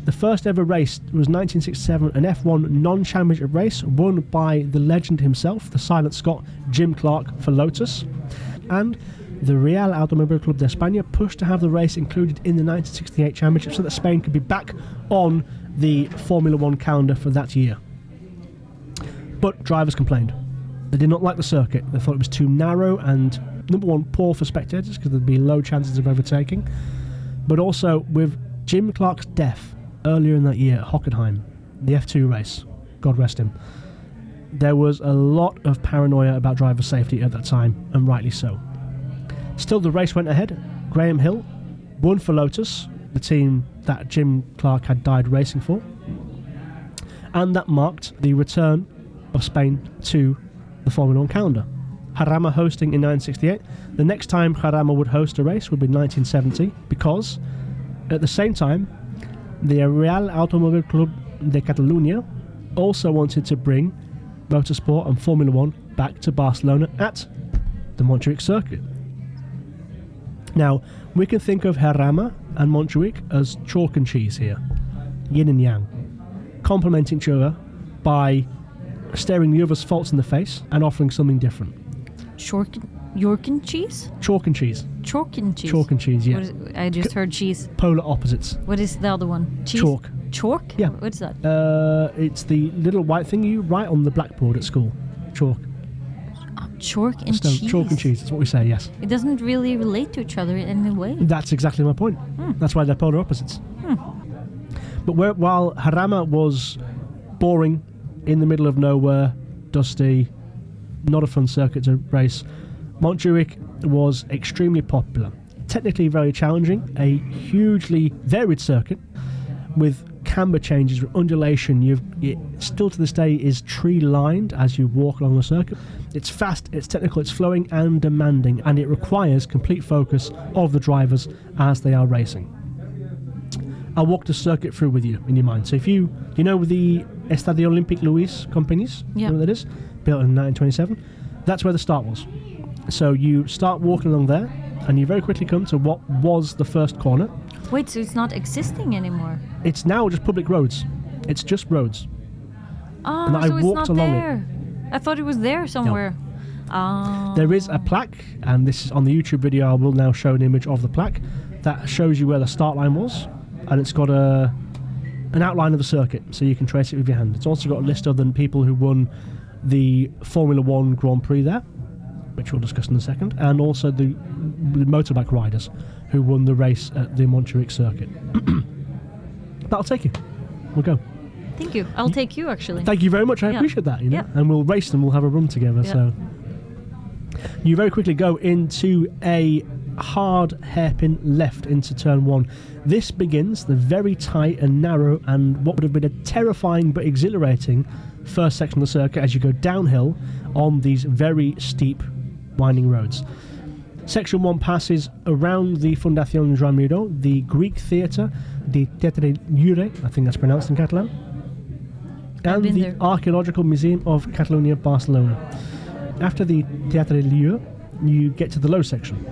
The first ever race was 1967, an F1 non-championship race won by the legend himself, the silent Scot Jim Clark for Lotus, and the Real Automobile Club de España pushed to have the race included in the 1968 championship so that Spain could be back on the Formula 1 calendar for that year. But drivers complained. They did not like the circuit. They thought it was too narrow and, number one, poor for spectators because there'd be low chances of overtaking. But also, with Jim Clark's death earlier in that year at Hockenheim, the F2 race, God rest him, there was a lot of paranoia about driver safety at that time, and rightly so. Still, the race went ahead. Graham Hill won for Lotus, the team that Jim Clark had died racing for. And that marked the return of Spain to the Formula 1 calendar. Jarama hosting in 1968. The next time Jarama would host a race would be 1970, because at the same time, the Real Automobile Club de Catalunya also wanted to bring motorsport and Formula 1 back to Barcelona at the Montjuic circuit. Now, we can think of Jarama and Montjuic as chalk and cheese here, yin and yang, complementing each other by staring the other's faults in the face and offering something different. York and cheese? Chalk and cheese. Chalk and cheese. Chalk and cheese, yeah. I just heard cheese. Polar opposites. What is the other one? Cheese? Chalk. Chalk? Yeah. What is that? It's the little white thing you write on the blackboard at school. Chalk. Chalk and cheese. Chalk and cheese, that's what we say, yes. It doesn't really relate to each other in any way. That's exactly my point. That's why they're polar opposites. But while Jarama was boring, in the middle of nowhere, dusty, not a fun circuit to race, Montjuic was extremely popular. Technically very challenging, a hugely varied circuit with camber changes, with undulation. It still to this day is tree lined as you walk along the circuit. It's fast, it's technical, it's flowing and demanding, and it requires complete focus of the drivers as they are racing. I'll walk the circuit through with you in your mind. So if you know the Estadio Olímpic Luis Companys, yeah. You know what that is? Built in 1927. That's where the start was. So you start walking along there, and you very quickly come to what was the first corner. Wait, so it's not existing anymore? It's now just public roads. It's just roads. Oh, and I so walked it's not along there. I thought it was there somewhere. No. There is a plaque, and this is on the YouTube video. I will now show an image of the plaque that shows you where the start line was, and it's got an outline of the circuit, so you can trace it with your hand. It's also got a list of the people who won the Formula 1 Grand Prix there, which we'll discuss in a second, and also the motorbike riders who won the race at the Montjuic circuit. But I'll take you. We'll go. Thank you. I'll take you, actually. Thank you very much. I appreciate that. Yeah. And we'll race and we'll have a run together. Yeah. So you very quickly go into a hard hairpin left into turn one. This begins the very tight and narrow and what would have been a terrifying but exhilarating first section of the circuit as you go downhill on these very steep winding roads. Section 1 passes around the Fundación Joan Miró, the Greek theatre, the Teatre Lliure, I think that's pronounced in Catalan, and the Archaeological Museum of Catalunya, Barcelona. After the Teatre Lliure, you get to the low section.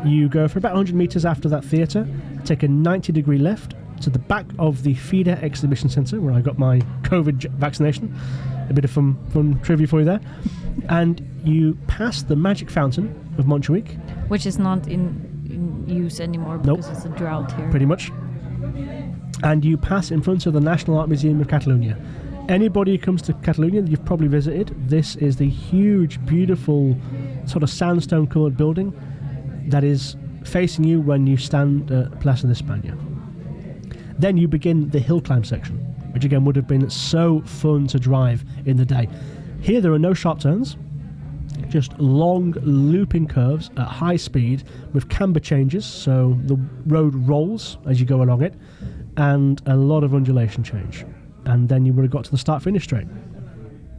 You go for about 100 metres after that theatre, take a 90-degree left to the back of the FIDE Exhibition Centre, where I got my COVID vaccination. A bit of fun trivia for you there. And you pass the magic fountain of Montjuic. Which is not in use anymore because it's a drought here. Pretty much. And you pass in front of the National Art Museum of Catalonia. Anybody who comes to Catalonia that you've probably visited, this is the huge, beautiful, sort of sandstone-coloured building that is facing you when you stand at Plaza de España. Then you begin the hill climb section, which again would have been so fun to drive in the day. Here there are no sharp turns, just long looping curves at high speed with camber changes, so the road rolls as you go along it, and a lot of undulation change. And then you would have got to the start-finish straight.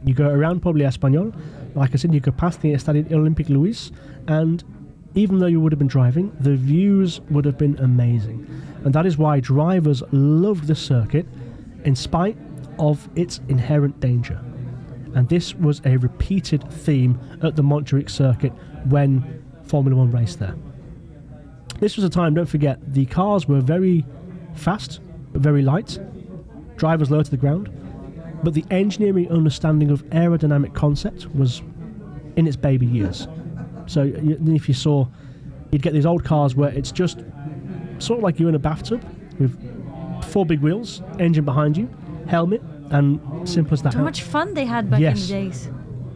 You go around Puebla Español, like I said, you go past the Estadio Olímpic Luis, and even though you would have been driving, the views would have been amazing. And that is why drivers loved the circuit, in spite of its inherent danger. And this was a repeated theme at the Montjuic circuit when Formula 1 raced there. This was a time, don't forget, the cars were very fast, but very light, drivers low to the ground, but the engineering understanding of aerodynamic concept was in its baby years. So if you saw, you'd get these old cars where it's just sort of like you're in a bathtub with 4 big wheels, engine behind you, helmet, and simple as that. How much fun they had back in the days.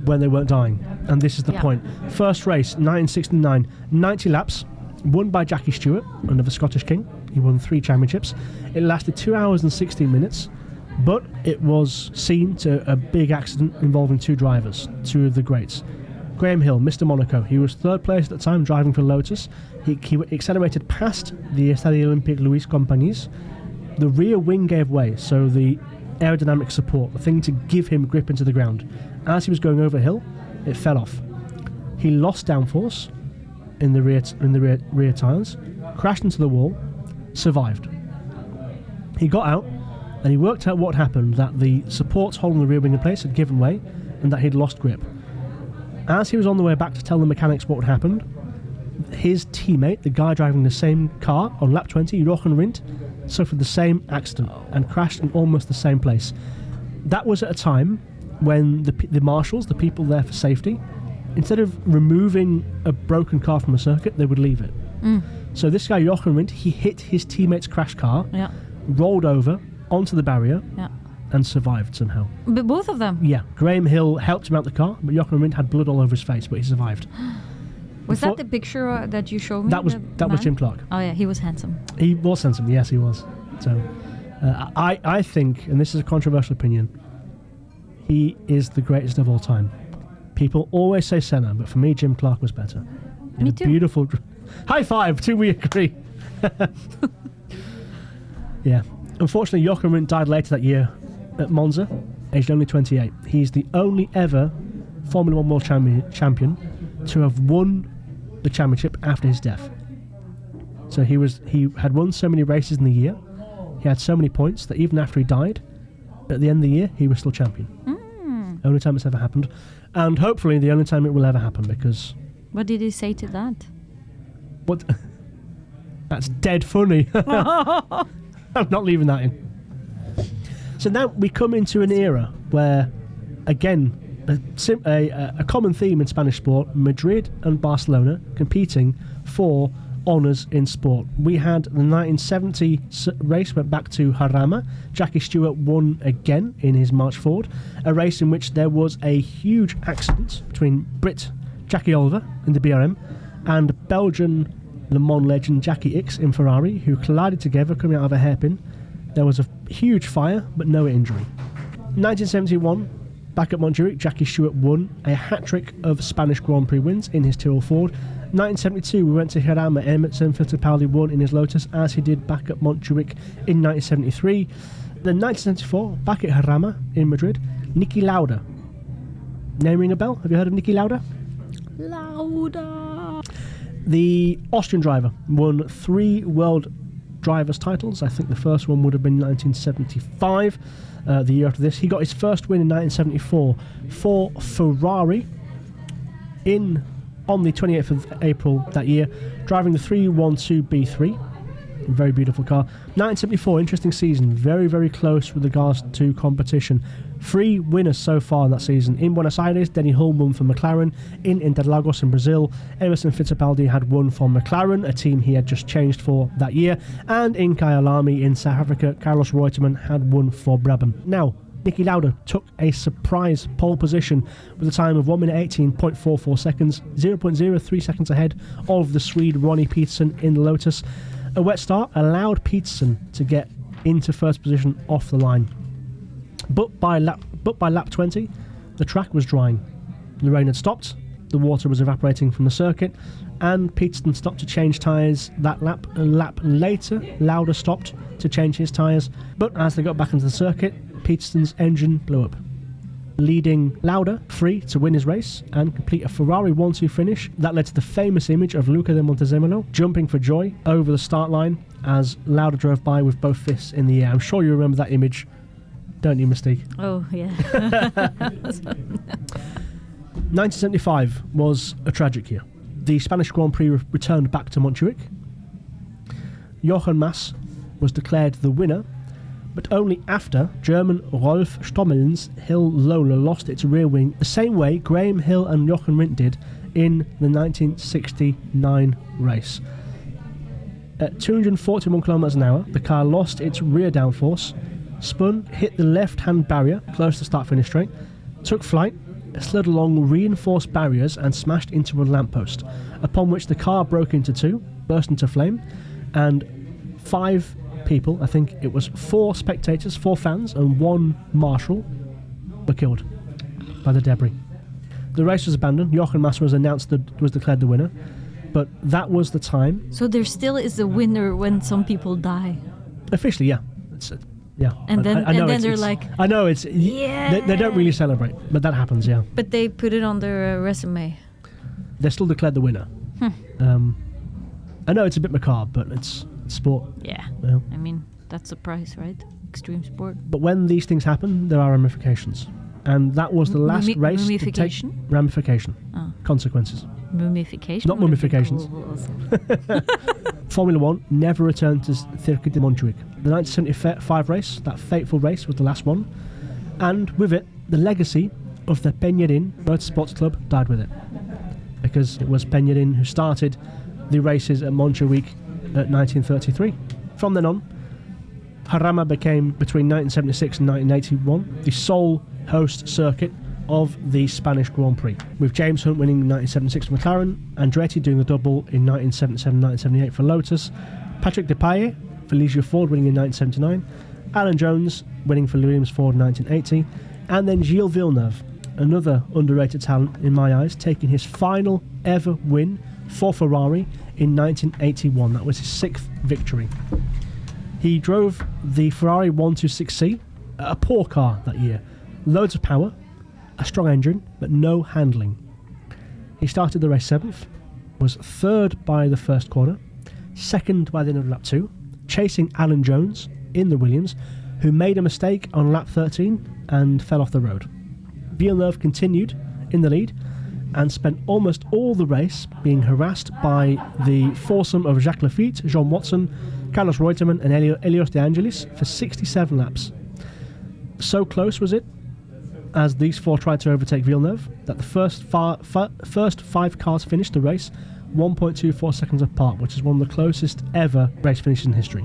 When they weren't dying. And this is the point. First race, 1969, 90 laps, won by Jackie Stewart, another Scottish king. He won 3 championships. It lasted 2 hours and 16 minutes, but it was seen to a big accident involving 2 drivers, 2 of the greats. Graham Hill, Mr. Monaco, he was 3rd place at the time, driving for Lotus. He accelerated past the Estadio Olímpic Luis Companys. The rear wing gave way, so the aerodynamic support, the thing to give him grip into the ground. As he was going over a hill, it fell off. He lost downforce in the rear tyres, crashed into the wall, survived. He got out, and he worked out what happened, that the supports holding the rear wing in place had given way, and that he'd lost grip. As he was on the way back to tell the mechanics what had happened, his teammate, the guy driving the same car on lap 20, Jochen Rindt, suffered the same accident and crashed in almost the same place. That was at a time when the marshals, the people there for safety, instead of removing a broken car from a circuit, they would leave it. So this guy, Jochen Rindt, he hit his teammate's crash car, rolled over onto the barrier, and survived somehow. But both of them? Yeah. Graham Hill helped him out the car, but Jochen Rindt had blood all over his face, but he survived. Was that the picture that you showed me? That was Jim Clark. Oh yeah, he was handsome. He was handsome, yes he was. So I think, and this is a controversial opinion, he is the greatest of all time. People always say Senna, but for me Jim Clark was better. Me too. Beautiful high five, till we agree. Yeah. Unfortunately, Jochen Rindt died later that year at Monza, aged only 28. He's the only ever Formula 1 World Champion to have won the championship after his death. So he had won so many races in the year, he had so many points that even after he died, at the end of the year, he was still champion. Only time it's ever happened. And hopefully the only time it will ever happen, because... What did he say to that? What? That's dead funny. I'm not leaving that in. So now we come into an era where, again, a common theme in Spanish sport, Madrid and Barcelona competing for honours in sport. We had the 1970 race went back to Jarama. Jackie Stewart won again in his March Ford, a race in which there was a huge accident between Brit Jackie Oliver in the BRM and Belgian Le Mans legend Jackie Ickx in Ferrari, who collided together coming out of a hairpin. There was a huge fire, but no injury. 1971, back at Montjuic, Jackie Stewart won a hat-trick of Spanish Grand Prix wins in his Tyrrell Ford. 1972, we went to Jarama. Emerson Fittipaldi won in his Lotus, as he did back at Montjuic in 1973. Then 1974, back at Jarama in Madrid, Niki Lauda. Name ring a bell? Have you heard of Niki Lauda? Lauda! The Austrian driver won 3 World Drivers' titles. I think the first one would have been 1975, the year after this. He got his first win in 1974 for Ferrari in on the 28th of April that year, driving the 312B3. Very beautiful car. 1974, interesting season. Very, very close with regards to competition. 3 winners so far in that season. In Buenos Aires, Denny Hulme won for McLaren. In Interlagos in Brazil, Emerson Fittipaldi had won for McLaren, a team he had just changed for that year. And in Kyalami in South Africa, Carlos Reutemann had won for Brabham. Now, Niki Lauda took a surprise pole position with a time of 1 minute 18.44 seconds, 0.03 seconds ahead of the Swede Ronnie Peterson in the Lotus. A wet start allowed Peterson to get into first position off the line. But by lap 20, the track was drying. The rain had stopped, the water was evaporating from the circuit, and Peterson stopped to change tyres that lap. A lap later, Lauda stopped to change his tyres, but as they got back into the circuit, Peterson's engine blew up, leading Lauda free to win his race and complete a Ferrari 1-2 finish. That led to the famous image of Luca de Montezemolo jumping for joy over the start line as Lauda drove by with both fists in the air. I'm sure you remember that image, don't you, Mistique? Oh, yeah. 1975 was a tragic year. The Spanish Grand Prix returned back to Montjuic. Jochen Mass was declared the winner, but only after German Rolf Stommelin's Hill Lola lost its rear wing the same way Graham Hill and Jochen Rindt did in the 1969 race. At 241 km an hour, the car lost its rear downforce, spun, hit the left-hand barrier close to the start-finish straight, took flight, slid along reinforced barriers and smashed into a lamppost, upon which the car broke into two, burst into flame, and 5 people, I think it was 4 spectators, 4 fans and 1 marshal, were killed by the debris. The race was abandoned. Jochen Mass was declared the winner, but that was the time. So there still is a winner when some people die. Officially, yeah. Yeah. And then they're like, I know it's yeah. They don't really celebrate, but that happens, yeah. But they put it on their resume. They're still declared the winner. I know it's a bit macabre, but it's sport. Yeah. Yeah. I mean, that's the price, right? Extreme sport. But when these things happen, there are ramifications. And that was the last race to take ramification. Oh. Consequences. Mummification? Not mummifications. Cool. Formula 1 never returned to Circuito de Montjuic. The 1975 race, that fateful race, was the last one. And with it, the legacy of the Peñarín Motorsports Club died with it. Because it was Peñarín who started the races at Montjuic at 1933. From then on, Jarama became, between 1976 and 1981, the sole host circuit of the Spanish Grand Prix, with James Hunt winning in 1976 for McLaren, Andretti doing the double in 1977-1978 for Lotus, Patrick Depailler for Ligier Ford winning in 1979, Alan Jones winning for Williams Ford in 1980, and then Gilles Villeneuve, another underrated talent in my eyes, taking his final ever win for Ferrari in 1981. That was his 6th victory. He drove the Ferrari 126C, a poor car that year. Loads of power, a strong engine, but no handling. He started the race 7th, was 3rd by the first corner, 2nd by the end of lap 2, chasing Alan Jones in the Williams, who made a mistake on lap 13 and fell off the road. Villeneuve continued in the lead and spent almost all the race being harassed by the foursome of Jacques Lafitte, John Watson, Carlos Reutemann and Elios De Angelis for 67 laps. So close was it, as these 4 tried to overtake Villeneuve, that the first 5 cars finished the race 1.24 seconds apart, which is one of the closest ever race finishes in history.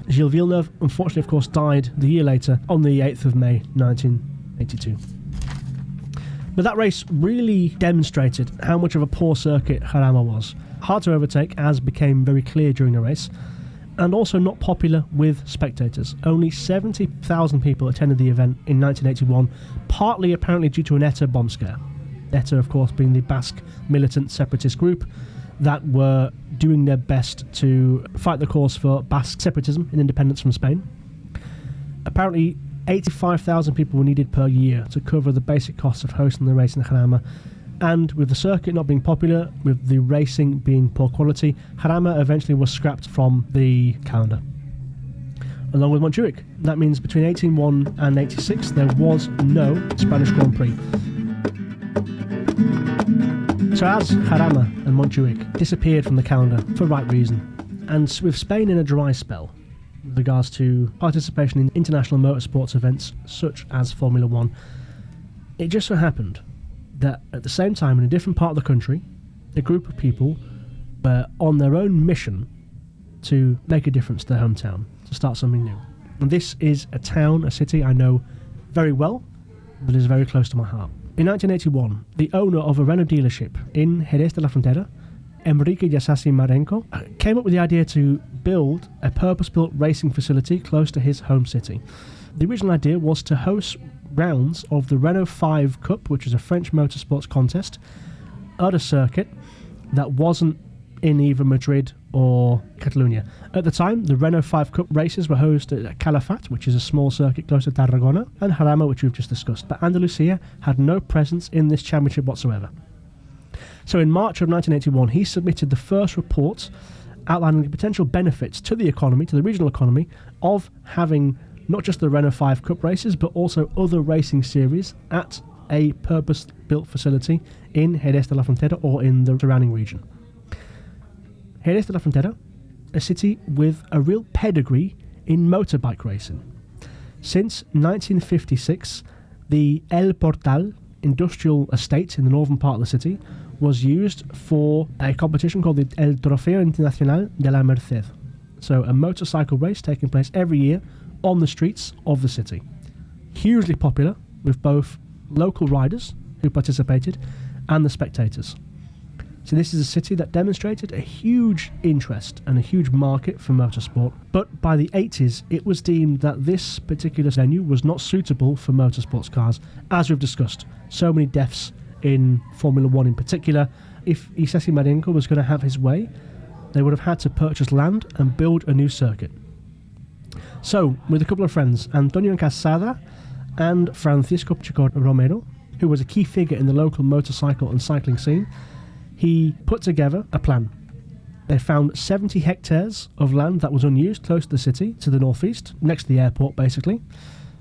Gilles Villeneuve, unfortunately, of course, died the year later on the 8th of May 1982. But that race really demonstrated how much of a poor circuit Jarama was. Hard to overtake, as became very clear during the race, and also not popular with spectators. Only 70,000 people attended the event in 1981, partly apparently due to an ETA bomb scare. ETA, of course, being the Basque militant separatist group that were doing their best to fight the cause for Basque separatism and independence from Spain. Apparently, 85,000 people were needed per year to cover the basic costs of hosting the race in Jarama. And with the circuit not being popular, with the racing being poor quality, Jarama eventually was scrapped from the calendar, along with Montjuic. That means between 1801 and 86 there was no Spanish Grand Prix. So as Jarama and Montjuic disappeared from the calendar for right reason, and with Spain in a dry spell with regards to participation in international motorsports events such as Formula One, it just so happened that at the same time in a different part of the country, a group of people were on their own mission to make a difference to their hometown, to start something new. And this is a town, a city I know very well, that is very close to my heart. In 1981, the owner of a Renault dealership in Jerez de la Frontera, Enrique Yasasi Marenco, came up with the idea to build a purpose-built racing facility close to his home city. The original idea was to host rounds of the Renault 5 Cup, which is a French motorsports contest, at a circuit that wasn't in either Madrid or Catalunya. At the time, the Renault 5 Cup races were hosted at Calafat, which is a small circuit close to Tarragona, and Jarama, which we've just discussed. But Andalusia had no presence in this championship whatsoever. So in March of 1981, he submitted the first report outlining the potential benefits to the economy, to the regional economy, of having not just the Renault 5 Cup races, but also other racing series at a purpose-built facility in Jerez de la Frontera or in the surrounding region. Jerez de la Frontera, a city with a real pedigree in motorbike racing. Since 1956, the El Portal industrial estate in the northern part of the city was used for a competition called the El Trofeo Internacional de la Merced. So a motorcycle race taking place every year on the streets of the city. Hugely popular with both local riders who participated and the spectators. So this is a city that demonstrated a huge interest and a huge market for motorsport, but by the 80s it was deemed that this particular venue was not suitable for motorsports cars, as we've discussed. So many deaths in Formula One in particular. If Isasi Marenco was going to have his way, they would have had to purchase land and build a new circuit. So, with a couple of friends, Antonio Casada and Francisco Chico Romero, who was a key figure in the local motorcycle and cycling scene, he put together a plan. They found 70 hectares of land that was unused close to the city, to the northeast, next to the airport basically.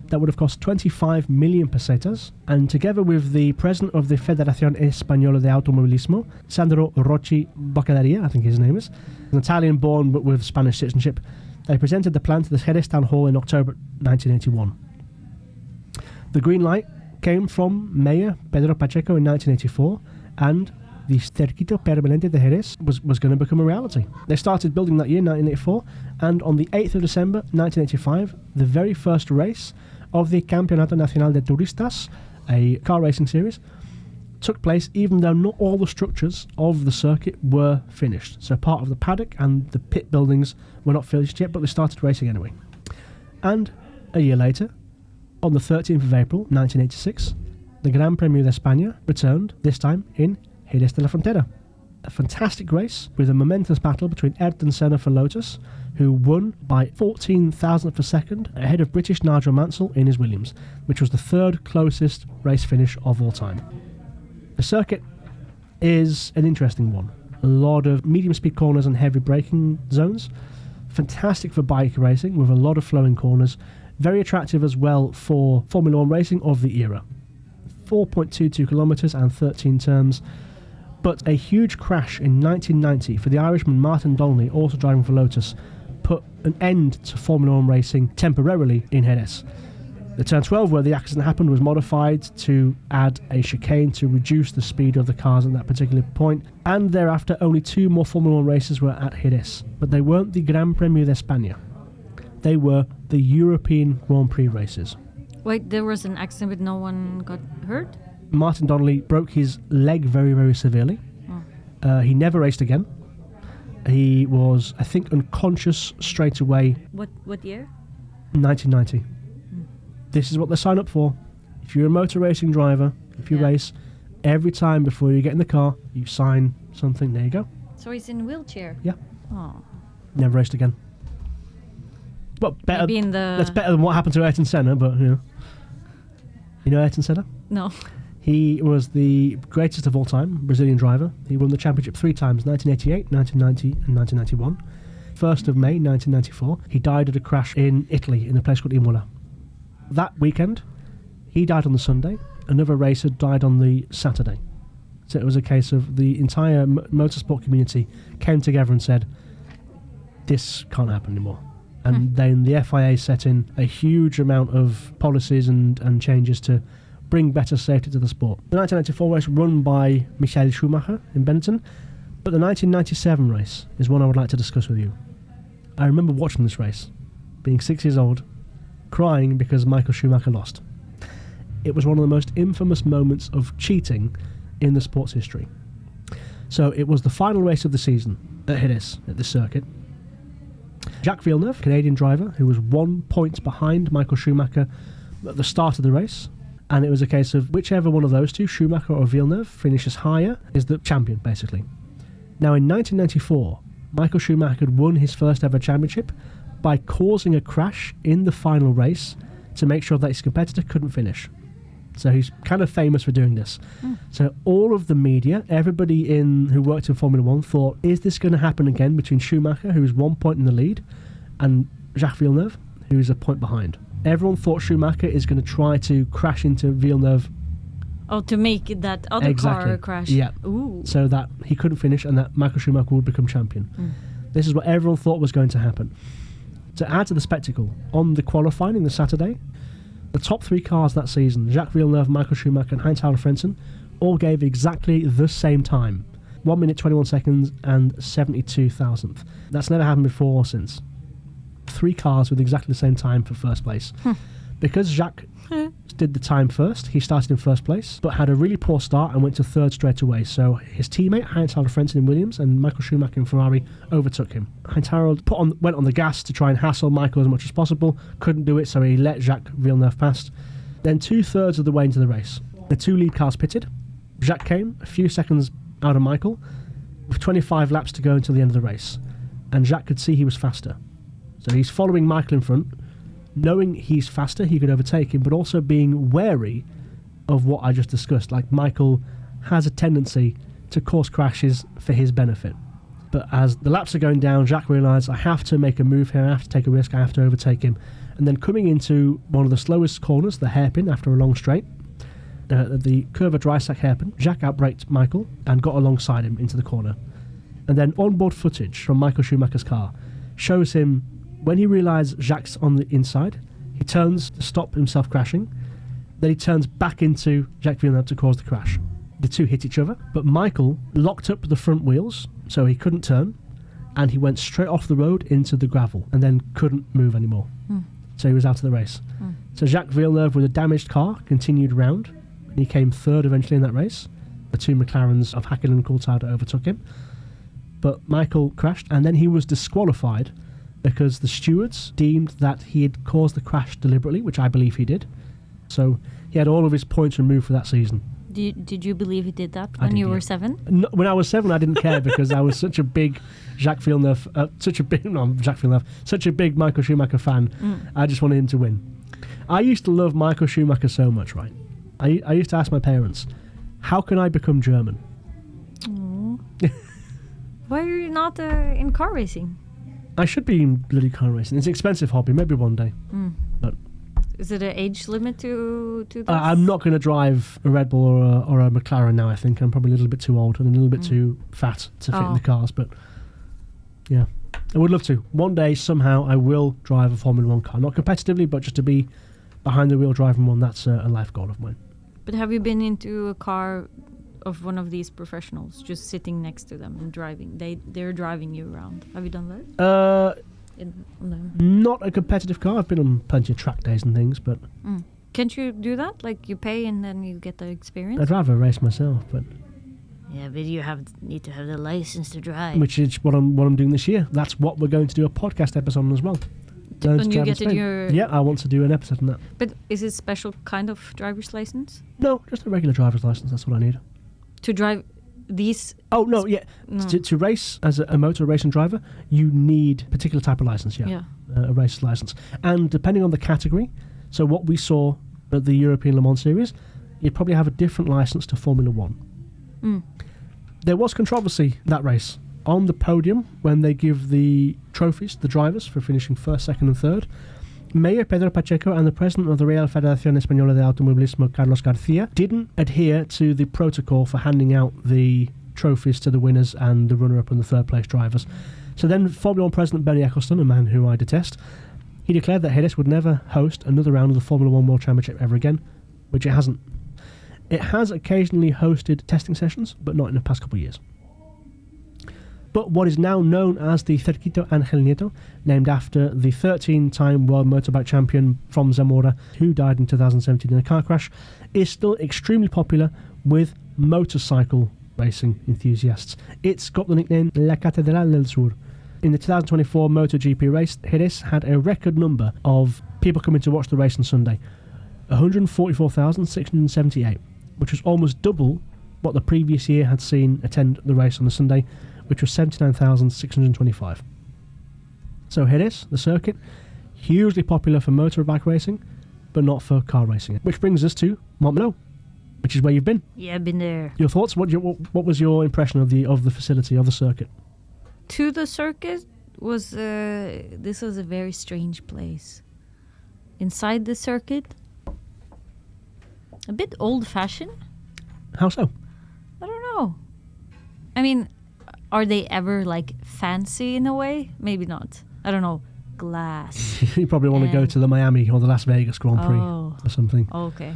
That would have cost 25 million pesetas, and together with the president of the Federación Española de Automovilismo, Sandro Rocci Boccaderia, I think his name is, an Italian born but with Spanish citizenship, they presented the plan to the Jerez Town Hall in October 1981. The green light came from Mayor Pedro Pacheco in 1984, and the Circuito Permanente de Jerez was going to become a reality. They started building that year, 1984, and on the 8th of December 1985, the very first race of the Campeonato Nacional de Turistas, a car racing series, took place even though not all the structures of the circuit were finished. So part of the paddock and the pit buildings were not finished yet, but they started racing anyway. And a year later, on the 13th of April 1986, the Gran Premio de España returned, this time in Jerez de la Frontera. A fantastic race with a momentous battle between Ayrton Senna for Lotus, who won by 14 thousandths of a second ahead of British Nigel Mansell in his Williams, which was the third closest race finish of all time. The circuit is an interesting one. A lot of medium speed corners and heavy braking zones. Fantastic for bike racing with a lot of flowing corners. Very attractive as well for Formula One racing of the era. 4.22 kilometres and 13 turns. But a huge crash in 1990 for the Irishman Martin Donnelly, also driving for Lotus, put an end to Formula One racing temporarily in Jerez. The turn 12 where the accident happened was modified to add a chicane to reduce the speed of the cars at that particular point, and thereafter only 2 more Formula One races were at Jerez, but they weren't the Gran Premio de España. They were the European Grand Prix races. Wait, there was an accident but no one got hurt? Martin Donnelly broke his leg very, very severely. Oh. He never raced again. He was, I think, unconscious straight away. What year? 1990. This is what they sign up for. If you're a motor racing driver, if you race, every time before you get in the car, you sign something. There you go. So he's in a wheelchair? Yeah. Oh. Never raced again. But better. Maybe in the... That's better than what happened to Ayrton Senna, but you know Ayrton Senna? No. He was the greatest of all time, Brazilian driver. He won the championship 3 times, 1988, 1990 and 1991. 1st of May 1994, he died at a crash in Italy in a place called Imola. That weekend, he died on the Sunday. Another racer died on the Saturday. So it was a case of the entire motorsport community came together and said, this can't happen anymore. And then the FIA set in a huge amount of policies and changes to bring better safety to the sport. The 1994 race run by Michael Schumacher in Benetton, but the 1997 race is one I would like to discuss with you. I remember watching this race, being 6 years old, crying because Michael Schumacher lost. It was one of the most infamous moments of cheating in the sport's history. So it was the final race of the season at Jerez, at this circuit. Jacques Villeneuve, Canadian driver, who was 1 point behind Michael Schumacher at the start of the race, and it was a case of whichever one of those two, Schumacher or Villeneuve, finishes higher is the champion, basically. Now in 1994, Michael Schumacher had won his first ever championship by causing a crash in the final race to make sure that his competitor couldn't finish. So he's kind of famous for doing this. So all of the media, everybody who worked in Formula 1 thought, is this going to happen again between Schumacher, who is 1 point in the lead, and Jacques Villeneuve, who is a point behind? Everyone thought Schumacher is going to try to crash into Villeneuve. Oh, to make that other car crash. Yeah. Ooh. So that he couldn't finish and that Michael Schumacher would become champion. This is what everyone thought was going to happen. To add to the spectacle, on the qualifying the Saturday, the top 3 cars that season, Jacques Villeneuve, Michael Schumacher and Heinz-Harald Frentzen, all gave exactly the same time. 1 minute 21 seconds and 72 thousandth. That's never happened before or since. 3 cars with exactly the same time for first place. Because Jacques did the time first, he started in first place, but had a really poor start and went to third straight away. So his teammate, Heinz-Harald Frentzen in Williams, and Michael Schumacher in Ferrari overtook him. Heinz-Harald went on the gas to try and hassle Michael as much as possible, couldn't do it, so he let Jacques Villeneuve past. Then 2/3 of the way into the race, the 2 lead cars pitted. Jacques came a few seconds out of Michael, with 25 laps to go until the end of the race, and Jacques could see he was faster. So he's following Michael in front, knowing he's faster, he could overtake him, but also being wary of what I just discussed. Like, Michael has a tendency to cause crashes for his benefit. But as the laps are going down, Jacques realised, I have to make a move here, I have to take a risk, I have to overtake him. And then coming into one of the slowest corners, the hairpin, after a long straight, the Curva Drysack hairpin, Jacques outbraked Michael and got alongside him into the corner. And then onboard footage from Michael Schumacher's car shows him, when he realised Jacques on the inside, he turns to stop himself crashing. Then he turns back into Jacques Villeneuve to cause the crash. The two hit each other, but Michael locked up the front wheels, so he couldn't turn, and he went straight off the road into the gravel, and then couldn't move anymore. So he was out of the race. So Jacques Villeneuve, with a damaged car, continued round, and he came third eventually in that race. The 2 McLarens of Häkkinen and Coulthard overtook him. But Michael crashed, and then he was disqualified because the stewards deemed that he had caused the crash deliberately, which I believe he did. So he had all of his points removed for that season. Did you believe he did that when you were 7? No, when I was 7, I didn't care because I was such a big such a big Michael Schumacher fan. I just wanted him to win. I used to love Michael Schumacher so much, right? I used to ask my parents, how can I become German? Why are you not in car racing? I should be in bloody car racing. It's an expensive hobby, maybe one day. But is it an age limit to this? I'm not going to drive a Red Bull or a McLaren now, I think. I'm probably a little bit too old and a little bit too fat to fit in the cars. But yeah, I would love to. One day, somehow, I will drive a Formula 1 car. Not competitively, but just to be behind the wheel driving one. That's a life goal of mine. But have you been into a car of one of these professionals, just sitting next to them and driving? They're driving you around. Have you done that? Not a competitive car. I've been on plenty of track days and things, but can't you do that? Like, you pay and then you get the experience? I'd rather race myself, but yeah, but you need to have the license to drive, which is what I'm doing this year. That's what we're going to do a podcast episode on as well. And you get to do yeah, I want to do an episode on that. But is it special kind of driver's license? No, just a regular driver's license. That's what I need to drive these. Oh no, yeah. No. To race as a motor racing driver, you need a particular type of license. Yeah. A race license, and depending on the category. So what we saw at the European Le Mans Series, you'd probably have a different license to Formula 1. There was controversy that race. On the podium, when they give the trophies to the drivers for finishing first, second and third, Mayor Pedro Pacheco and the president of the Real Federación Española de Automovilismo, Carlos García, didn't adhere to the protocol for handing out the trophies to the winners and the runner-up and the third-place drivers. So then Formula 1 President Bernie Ecclestone, a man who I detest, he declared that Jerez would never host another round of the Formula 1 World Championship ever again, which it hasn't. It has occasionally hosted testing sessions, but not in the past couple of years. But what is now known as the Circuito Ángel Nieto, named after the 13-time world motorbike champion from Zamora, who died in 2017 in a car crash, is still extremely popular with motorcycle racing enthusiasts. It's got the nickname La Catedral del Sur. In the 2024 MotoGP race, Jerez had a record number of people coming to watch the race on Sunday, 144,678, which was almost double what the previous year had seen attend the race on the Sunday, which was 79,625. So Jerez, the circuit, hugely popular for motorbike racing, but not for car racing. Which brings us to Montmeló, which is where you've been. Yeah, I've been there. Your thoughts? What was your impression of the facility, of the circuit? To the circuit was this was a very strange place. Inside the circuit, a bit old-fashioned. How so? I don't know. I mean, are they ever like fancy in a way? Maybe not. I don't know. Glass. You probably want to go to the Miami or the Las Vegas Grand Prix or something. Okay.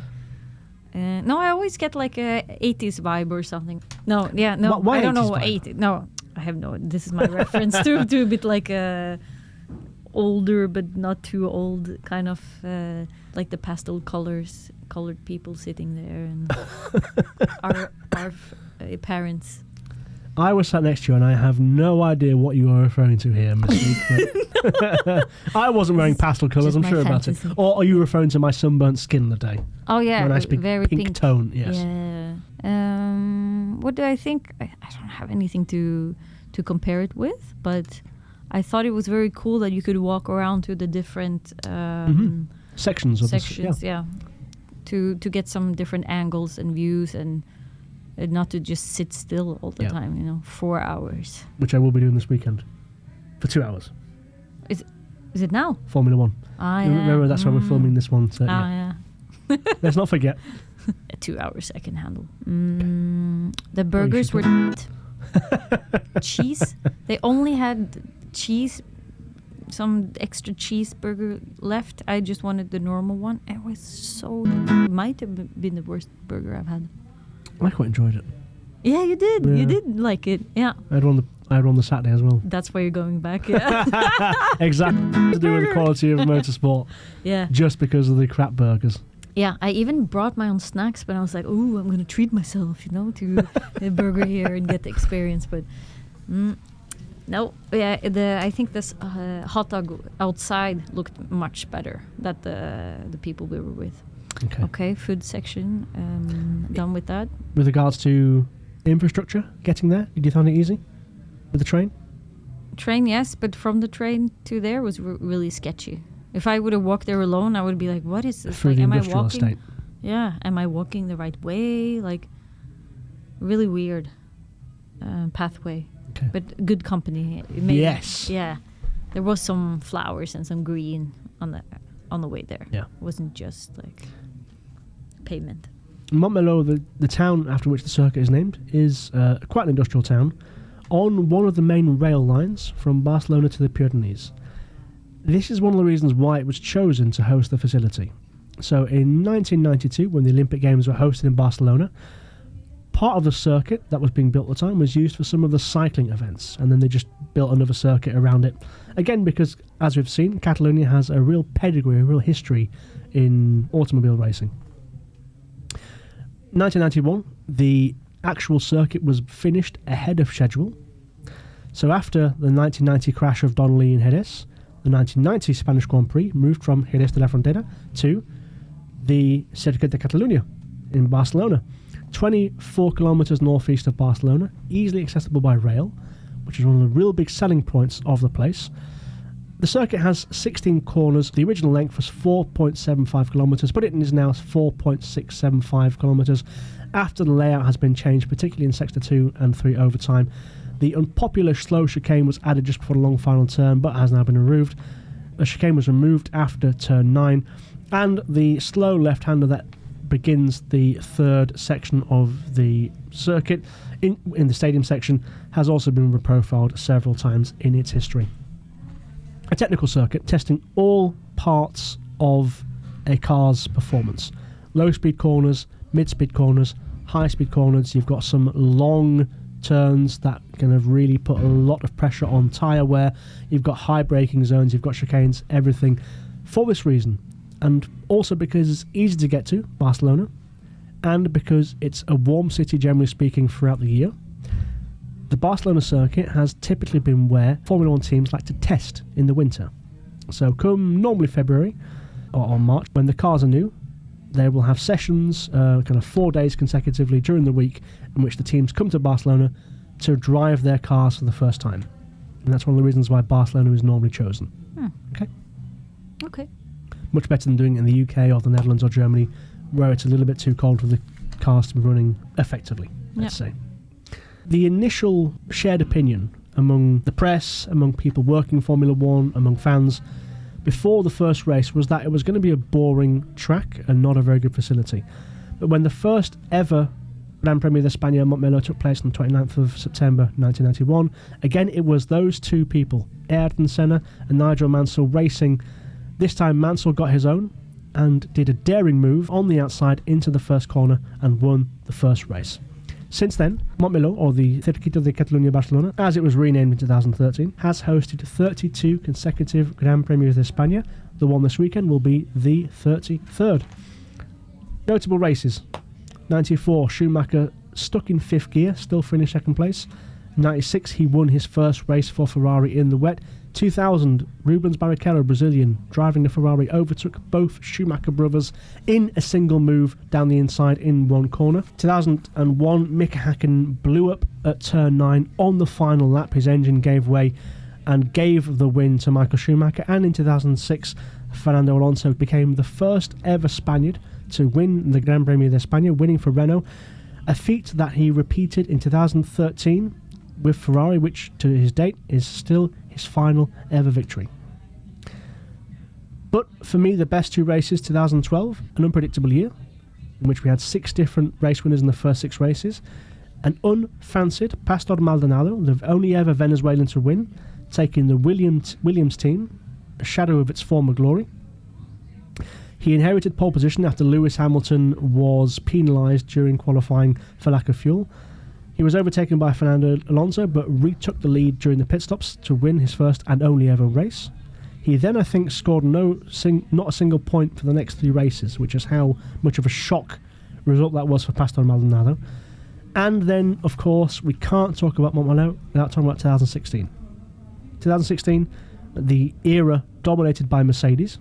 No, I always get like a 80s vibe or something. No, yeah, no. Why I don't know. 80s? No, I have no. This is my reference to a bit like a older but not too old kind of like the pastel colored people sitting there and our parents. I was sat next to you and I have no idea what you are referring to here, Mistique. I wasn't wearing pastel colours, I'm sure fantasy. about it. Or are you referring to my sunburnt skin the day? Oh yeah, when I speak very pink tone, yes. Yeah. What do I think? I don't have anything to compare it with, but I thought it was very cool that you could walk around to the different sections of yeah. To get some different angles and views and not to just sit still all the time, 4 hours. Which I will be doing this weekend for 2 hours. Is it now? Formula 1. Ah, yeah. Remember, that's why we're filming this one. So, yeah. Let's not forget. 2 hours I can handle. The burgers were cheese. They only had cheese, some extra cheeseburger left. I just wanted the normal one. It was might have been the worst burger I've had. I quite enjoyed it. Yeah, you did. Yeah. You did like it. Yeah. I had one the Saturday as well. That's why you're going back. Yeah. Exactly. To do with the quality of motorsport. Yeah. Just because of the crap burgers. Yeah, I even brought my own snacks, but I was like, "Ooh, I'm gonna treat myself, to a burger here and get the experience." But no, yeah, I think this hot dog outside looked much better than the people we were with. Okay, food section, done with that. With regards to infrastructure, getting there, did you find it easy with the train? Train, yes, but from the train to there was really sketchy. If I would have walked there alone, I would be like, what is this? Through like, the am I industrial walking? estate. Yeah, am I walking the right way? Like, really weird pathway. Okay. But good company. Yes. Yeah. There was some flowers and some green on the way there. Yeah. It wasn't just like pavement. Montmeló, the town after which the circuit is named, is quite an industrial town on one of the main rail lines from Barcelona to the Pyrenees. This is one of the reasons why it was chosen to host the facility. So in 1992, when the Olympic Games were hosted in Barcelona, part of the circuit that was being built at the time was used for some of the cycling events, and then they just built another circuit around it. Again, because, as we've seen, Catalonia has a real pedigree, a real history in automobile racing. 1991, the actual circuit was finished ahead of schedule. So after the 1990 crash of Donnelly in Jerez, the 1990 Spanish Grand Prix moved from Jerez de la Frontera to the Circuito de Catalunya in Barcelona, 24 kilometres northeast of Barcelona, easily accessible by rail, which is one of the real big selling points of the place. The circuit has 16 corners. The original length was 4.75 kilometres, but it is now 4.675 kilometres after the layout has been changed, particularly in Sector 2 and 3 over time. The unpopular slow chicane was added just before the long final turn, but has now been removed. The chicane was removed after turn 9, and the slow left-hander that begins the third section of the circuit in the stadium section has also been reprofiled several times in its history. A technical circuit testing all parts of a car's performance. Low-speed corners, mid-speed corners, high-speed corners. You've got some long turns that kind of really put a lot of pressure on tyre wear. You've got high braking zones, you've got chicanes, everything. For this reason, and also because it's easy to get to, Barcelona, and because it's a warm city generally speaking throughout the year, the Barcelona circuit has typically been where Formula 1 teams like to test in the winter. So come normally February or March, when the cars are new, they will have sessions, kind of 4 days consecutively during the week, in which the teams come to Barcelona to drive their cars for the first time. And that's one of the reasons why Barcelona is normally chosen. Okay. Much better than doing it in the UK or the Netherlands or Germany, where it's a little bit too cold for the cars to be running effectively, let's say. The initial shared opinion among the press, among people working Formula 1, among fans, before the first race was that it was going to be a boring track and not a very good facility. But when the first ever Gran Premio de España Montmeló took place on the 29th of September 1991, again it was those two people, Ayrton Senna and Nigel Mansell, racing. This time Mansell got his own and did a daring move on the outside into the first corner and won the first race. Since then, Montmeló, or the Circuito de Catalunya-Barcelona, as it was renamed in 2013, has hosted 32 consecutive Gran Premios de España. The one this weekend will be the 33rd. Notable races. 94, Schumacher stuck in 5th gear, still finished 2nd place. 96, he won his first race for Ferrari in the wet. 2000, Rubens Barrichello, Brazilian, driving the Ferrari, overtook both Schumacher brothers in a single move down the inside in one corner. 2001, Mika Häkkinen blew up at turn 9 on the final lap. His engine gave way and gave the win to Michael Schumacher. And in 2006, Fernando Alonso became the first ever Spaniard to win the Gran Premio de España, winning for Renault, a feat that he repeated in 2013 with Ferrari, which to his date is still his final ever victory. But for me, the best two races, 2012, an unpredictable year, in which we had 6 different race winners in the first 6 races, an unfancied Pastor Maldonado, the only ever Venezuelan to win, taking the Williams team, a shadow of its former glory. He inherited pole position after Lewis Hamilton was penalised during qualifying for lack of fuel. He was overtaken by Fernando Alonso, but retook the lead during the pit stops to win his first and only ever race. He then, I think, scored not a single point for the next 3 races, which is how much of a shock result that was for Pastor Maldonado. And then, of course, we can't talk about Montmeló without talking about 2016. 2016, the era dominated by Mercedes.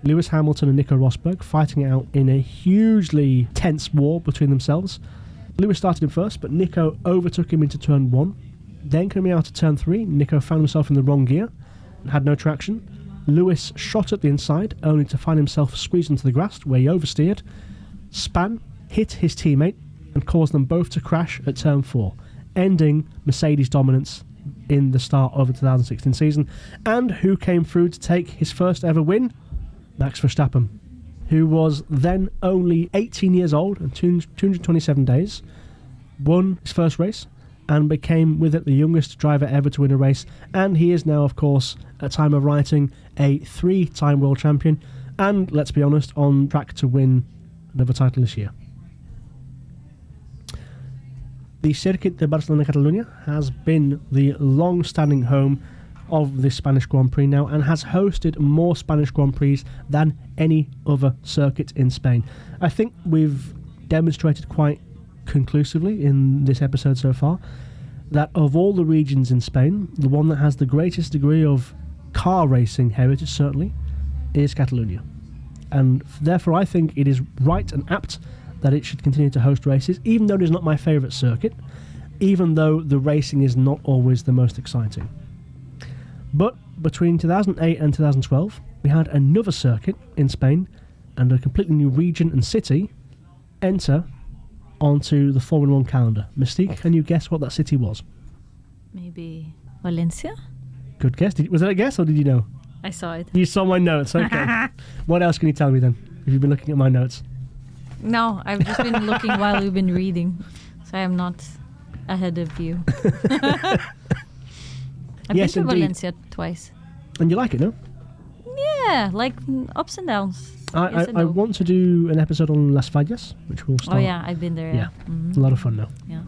Lewis Hamilton and Nico Rosberg fighting it out in a hugely tense war between themselves. Lewis started him first, but Nico overtook him into turn 1. Then coming out of turn 3, Nico found himself in the wrong gear and had no traction. Lewis shot at the inside, only to find himself squeezed into the grass, where he oversteered, span, hit his teammate, and caused them both to crash at turn 4, ending Mercedes' dominance in the start of the 2016 season. And who came through to take his first ever win? Max Verstappen, who was then only 18 years old and 227 days, won his first race and became with it the youngest driver ever to win a race. And he is now, of course, at time of writing, a 3-time world champion and, let's be honest, on track to win another title this year. The Circuito de Barcelona-Catalunya has been the long-standing home of the Spanish Grand Prix now, and has hosted more Spanish Grand Prix than any other circuit in Spain. I think we've demonstrated quite conclusively in this episode so far that of all the regions in Spain, the one that has the greatest degree of car racing heritage certainly is Catalonia. And therefore I think it is right and apt that it should continue to host races, even though it is not my favourite circuit, even though the racing is not always the most exciting. But between 2008 and 2012, we had another circuit in Spain and a completely new region and city enter onto the Formula 1 calendar. Mistique, can you guess what that city was? Maybe Valencia? Good guess. Was that a guess or did you know? I saw it. You saw my notes, okay. What else can you tell me then? Have you been looking at my notes? No, I've just been looking while we've been reading. So I am not ahead of you. I've been to Valencia twice. And you like it, no? Yeah, like ups and downs. I want to do an episode on Las Fallas, which will start. Oh yeah, I've been there. Yeah, a lot of fun now. Yeah.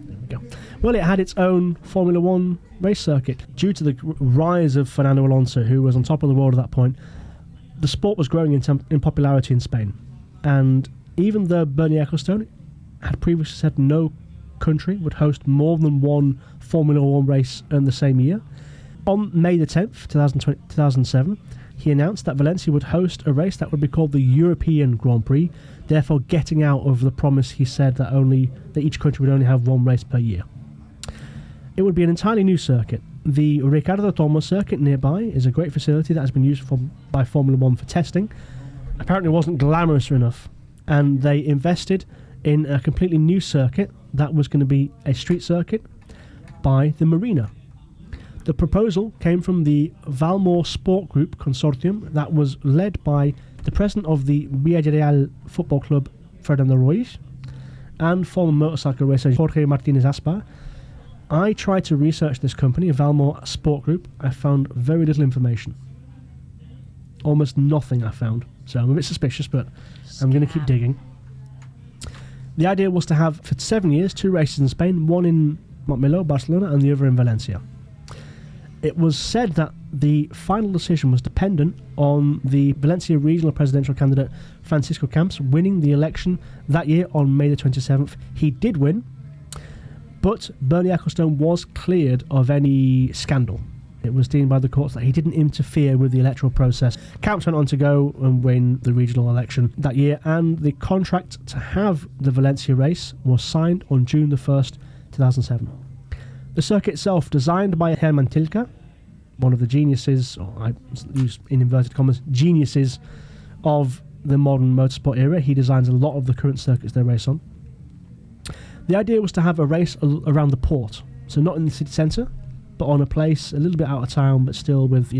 There we go. Well, it had its own Formula One race circuit. Due to the rise of Fernando Alonso, who was on top of the world at that point, the sport was growing in popularity in Spain. And even though Bernie Ecclestone had previously said no country would host more than one Formula One race in the same year, on May the 10th, 2007, he announced that Valencia would host a race that would be called the European Grand Prix, therefore getting out of the promise he said that each country would only have one race per year. It would be an entirely new circuit. The Ricardo Tormo circuit nearby is a great facility that has been used by Formula One for testing. Apparently it wasn't glamorous enough, and they invested in a completely new circuit that was going to be a street circuit by the Marina. The proposal came from the Valmore Sport Group consortium that was led by the president of the Villarreal Football Club, Fernando Ruiz, and former motorcycle racer Jorge Martinez Aspar. I tried to research this company, Valmore Sport Group. I found very little information. Almost nothing I found. So I'm a bit suspicious, but I'm going to keep digging. The idea was to have, for 7 years, 2 races in Spain, one in Montmeló, Barcelona, and the other in Valencia. It was said that the final decision was dependent on the Valencia regional presidential candidate Francisco Camps winning the election that year on May the 27th. He did win, but Bernie Ecclestone was cleared of any scandal. It was deemed by the courts that he didn't interfere with the electoral process. Camps went on to go and win the regional election that year, and the contract to have the Valencia race was signed on June the 1st, 2007. The circuit itself, designed by Herman Tilke, one of the geniuses, or I use in inverted commas, geniuses of the modern motorsport era. He designs a lot of the current circuits they race on. The idea was to have a race around the port, so not in the city centre, but on a place a little bit out of town, but still with,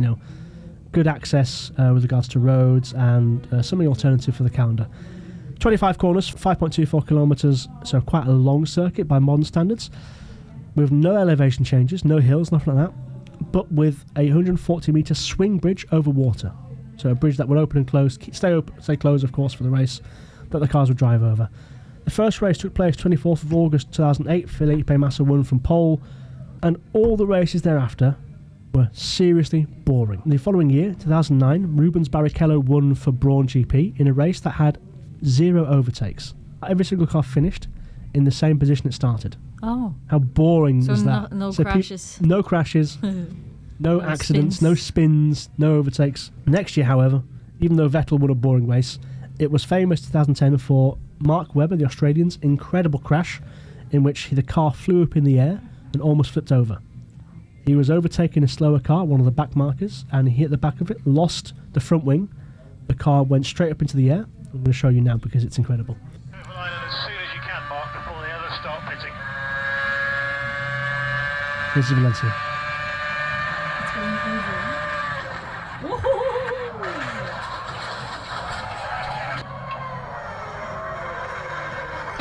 good access with regards to roads and something alternative for the calendar. 25 corners, 5.24 kilometres, so quite a long circuit by modern standards, with no elevation changes, no hills, nothing like that, but with a 140-metre swing bridge over water. So a bridge that would open and close, stay closed, of course, for the race, that the cars would drive over. The first race took place 24th of August 2008. Felipe Massa won from pole, and all the races thereafter were seriously boring. The following year, 2009, Rubens Barrichello won for Brawn GP in a race that had 0 overtakes. Every single car finished in the same position it started. Oh. How boring is that? No crashes. No crashes, no accidents, spins. no spins, no overtakes. Next year, however, even though Vettel won a boring race, it was famous 2010 for Mark Webber, the Australian's incredible crash in which the car flew up in the air and almost flipped over. He was overtaking a slower car, one of the back markers, and he hit the back of it, lost the front wing. The car went straight up into the air. I'm going to show you now because it's incredible. As soon as you can, Mark, before the others start pitting. This is Valencia.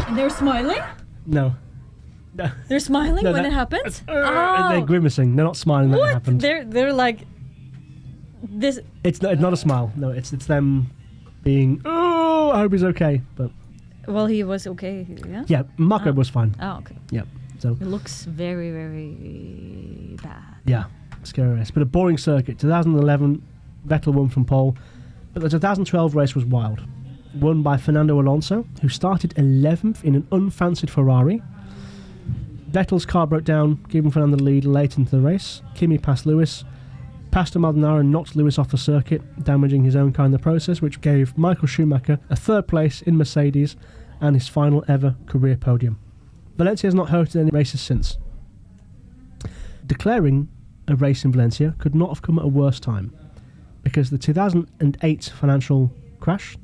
And they're smiling? No. They're smiling when it happens? They're grimacing. They're not smiling when it happened. They're like this. It's not a smile. No, it's them being, oh, I hope he's okay. But Well, he was okay, yeah? yeah, Marco was fine. Oh, okay. Yeah. So It looks very, very bad. yeah, scary race. But a boring circuit. 2011, Vettel won from pole. But the 2012 race was wild. Won by Fernando Alonso, who started 11th in an unfancied Ferrari. Vettel's car broke down, giving Fernando the lead late into the race. Kimi passed Lewis. Pastor Maldonado knocked Lewis off the circuit, damaging his own car in the process, which gave Michael Schumacher a 3rd place in Mercedes and his final ever career podium. Valencia has not hosted any races since. Declaring a race in Valencia could not have come at a worse time, because the 2008 financial crash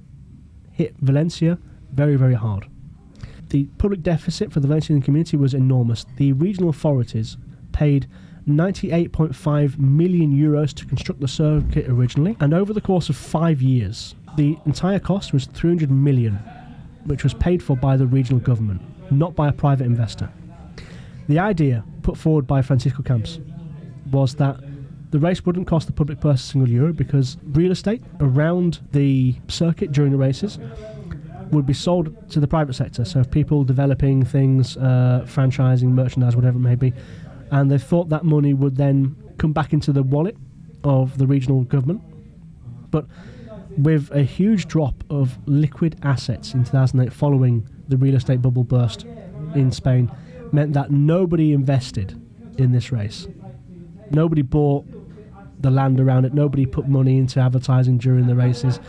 hit Valencia very, very hard. The public deficit for the Valencian community was enormous. The regional authorities paid €98.5 million to construct the circuit originally, and over the course of 5 years, the entire cost was 300 million, which was paid for by the regional government, not by a private investor. The idea put forward by Francisco Camps was that the race wouldn't cost the public purse a single euro because real estate around the circuit during the races would be sold to the private sector. So people developing things, franchising, merchandise, whatever it may be, and they thought that money would then come back into the wallet of the regional government. But with a huge drop of liquid assets in 2008 following the real estate bubble burst in Spain, meant that nobody invested in this race. Nobody bought the land around it, nobody put money into advertising during the races,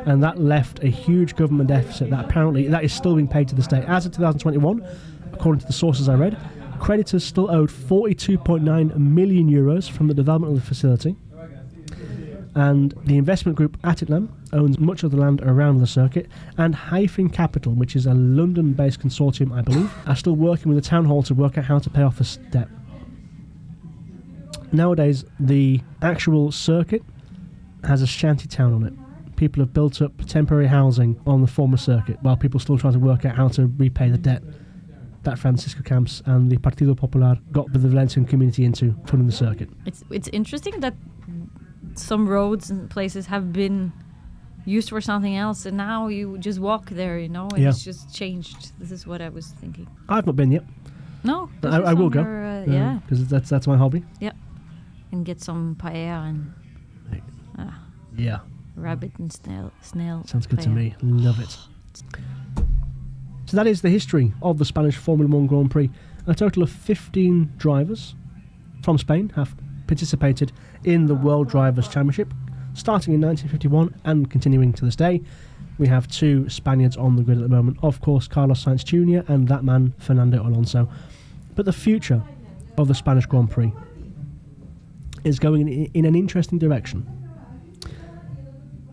and that left a huge government deficit that apparently that is still being paid to the state. As of 2021, according to the sources I read, creditors still owed €42.9 million from the development of the facility, and the investment group Atitlan owns much of the land around the circuit, and Hyphen Capital, which is a London-based consortium, I believe, are still working with the town hall to work out how to pay off this debt. Nowadays, the actual circuit has a shanty town on it. People have built up temporary housing on the former circuit, while people still try to work out how to repay the debt that Francisco Camps and the Partido Popular got the Valencian community into funding the circuit. It's interesting that some roads and places have been used for something else, and now you just walk there, and it's just changed. This is what I was thinking. I've not been yet. No, I will go. Yeah, because that's my hobby. Yeah, and get some paella and rabbit and snail. Sounds good paella. to me. Love it. So that is the history of the Spanish Formula 1 Grand Prix. A total of 15 drivers from Spain have participated in the World Drivers' Championship, starting in 1951 and continuing to this day. We have 2 Spaniards on the grid at the moment, of course Carlos Sainz Jr. and that man Fernando Alonso. But the future of the Spanish Grand Prix is going in an interesting direction.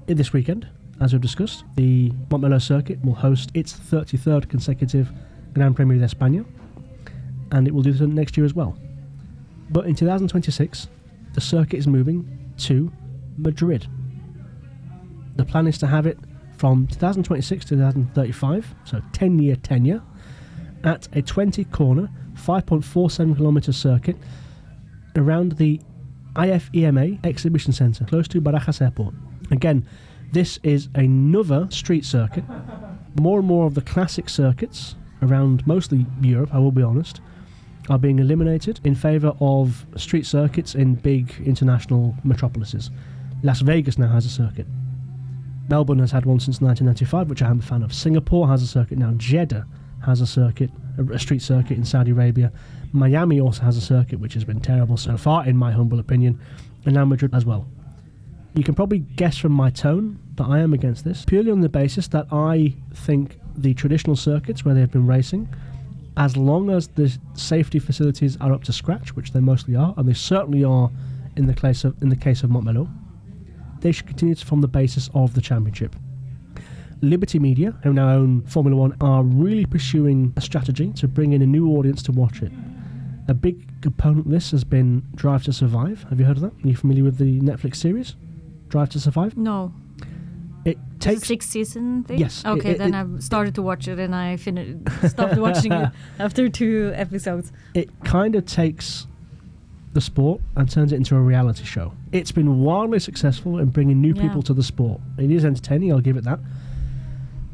This weekend, as we've discussed, the Montmeló circuit will host its 33rd consecutive Gran Premio de España, and it will do so next year as well. But in 2026, the circuit is moving to Madrid. The plan is to have it from 2026 to 2035, so 10-year tenure, at a 20-corner, 5.47 kilometre circuit around the IFEMA Exhibition Centre, close to Barajas Airport. Again, this is another street circuit. More and more of the classic circuits around mostly Europe, I will be honest, are being eliminated in favour of street circuits in big international metropolises. Las Vegas now has a circuit. Melbourne has had one since 1995, which I am a fan of. Singapore has a circuit now. Jeddah has a circuit, a street circuit in Saudi Arabia. Miami also has a circuit, which has been terrible so far, in my humble opinion. And now Madrid as well. You can probably guess from my tone that I am against this, purely on the basis that I think the traditional circuits where they've been racing, as long as the safety facilities are up to scratch, which they mostly are, and they certainly are in the case of Montmeló, they should continue to form the basis of the championship. Liberty Media, who now own Formula 1, are really pursuing a strategy to bring in a new audience to watch it. A big component of this has been Drive to Survive. Have you heard of that? Are you familiar with the Netflix series, Drive to Survive? No. It takes... It's a 6-season thing? Yes. Okay, I've started to watch it and I stopped watching it after 2 episodes. It kind of takes the sport and turns it into a reality show. It's been wildly successful in bringing new people to the sport. It is entertaining, I'll give it that.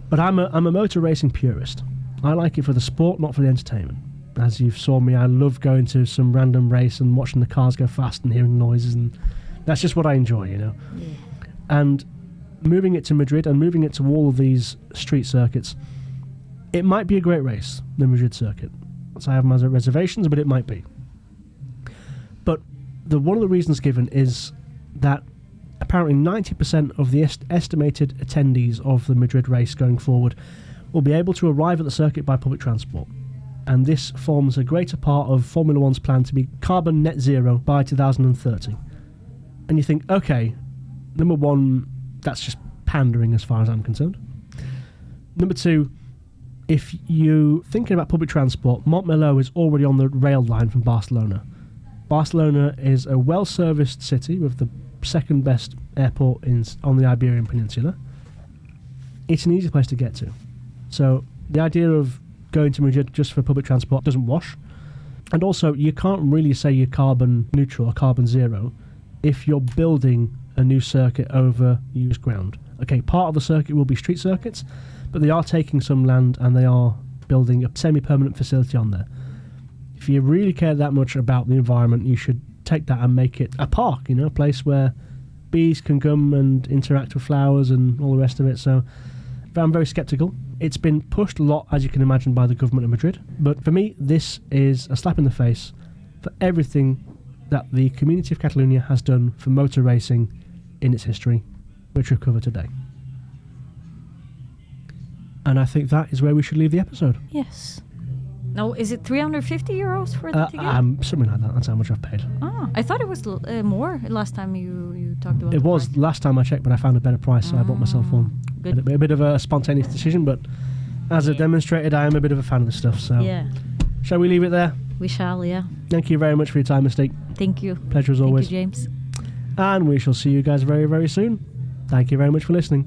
But I'm a motor racing purist. I like it for the sport, not for the entertainment. As you've saw me, I love going to some random race and watching the cars go fast and hearing noises, and that's just what I enjoy, Yeah. And moving it to Madrid and moving it to all of these street circuits, it might be a great race, the Madrid circuit. So I have my reservations, but it might be. But one of the reasons given is that apparently 90% of the estimated attendees of the Madrid race going forward will be able to arrive at the circuit by public transport. And this forms a greater part of Formula One's plan to be carbon net zero by 2030. And you think, okay, number one, that's just pandering as far as I'm concerned. Number two, if you're thinking about public transport, Montmeló is already on the rail line from Barcelona. Barcelona is a well-serviced city with the second best airport on the Iberian Peninsula. It's an easy place to get to. So the idea of going to Madrid just for public transport doesn't wash. And also, you can't really say you're carbon neutral or carbon zero if you're building a new circuit over used ground. Okay, part of the circuit will be street circuits, but they are taking some land and they are building a semi-permanent facility on there. If you really care that much about the environment, you should take that and make it a park, a place where bees can come and interact with flowers and all the rest of it. So I'm very sceptical. It's been pushed a lot, as you can imagine, by the government of Madrid. But for me, this is a slap in the face for everything that the community of Catalonia has done for motor racing in its history, which we've covered today. And I think that is where we should leave the episode. Yes. Now, is it 350 euros for the ticket? Something like that. That's how much I've paid. Ah, I thought it was more last time you talked about it. It was last time I checked, but I found a better price, so I bought myself one. Good. A bit of a spontaneous decision, but as it demonstrated, I am a bit of a fan of this stuff. So, shall we leave it there? We shall, yeah. Thank you very much for your time, Mistique. Thank you. Pleasure as always. Thank you, James. And we shall see you guys very, very soon. Thank you very much for listening.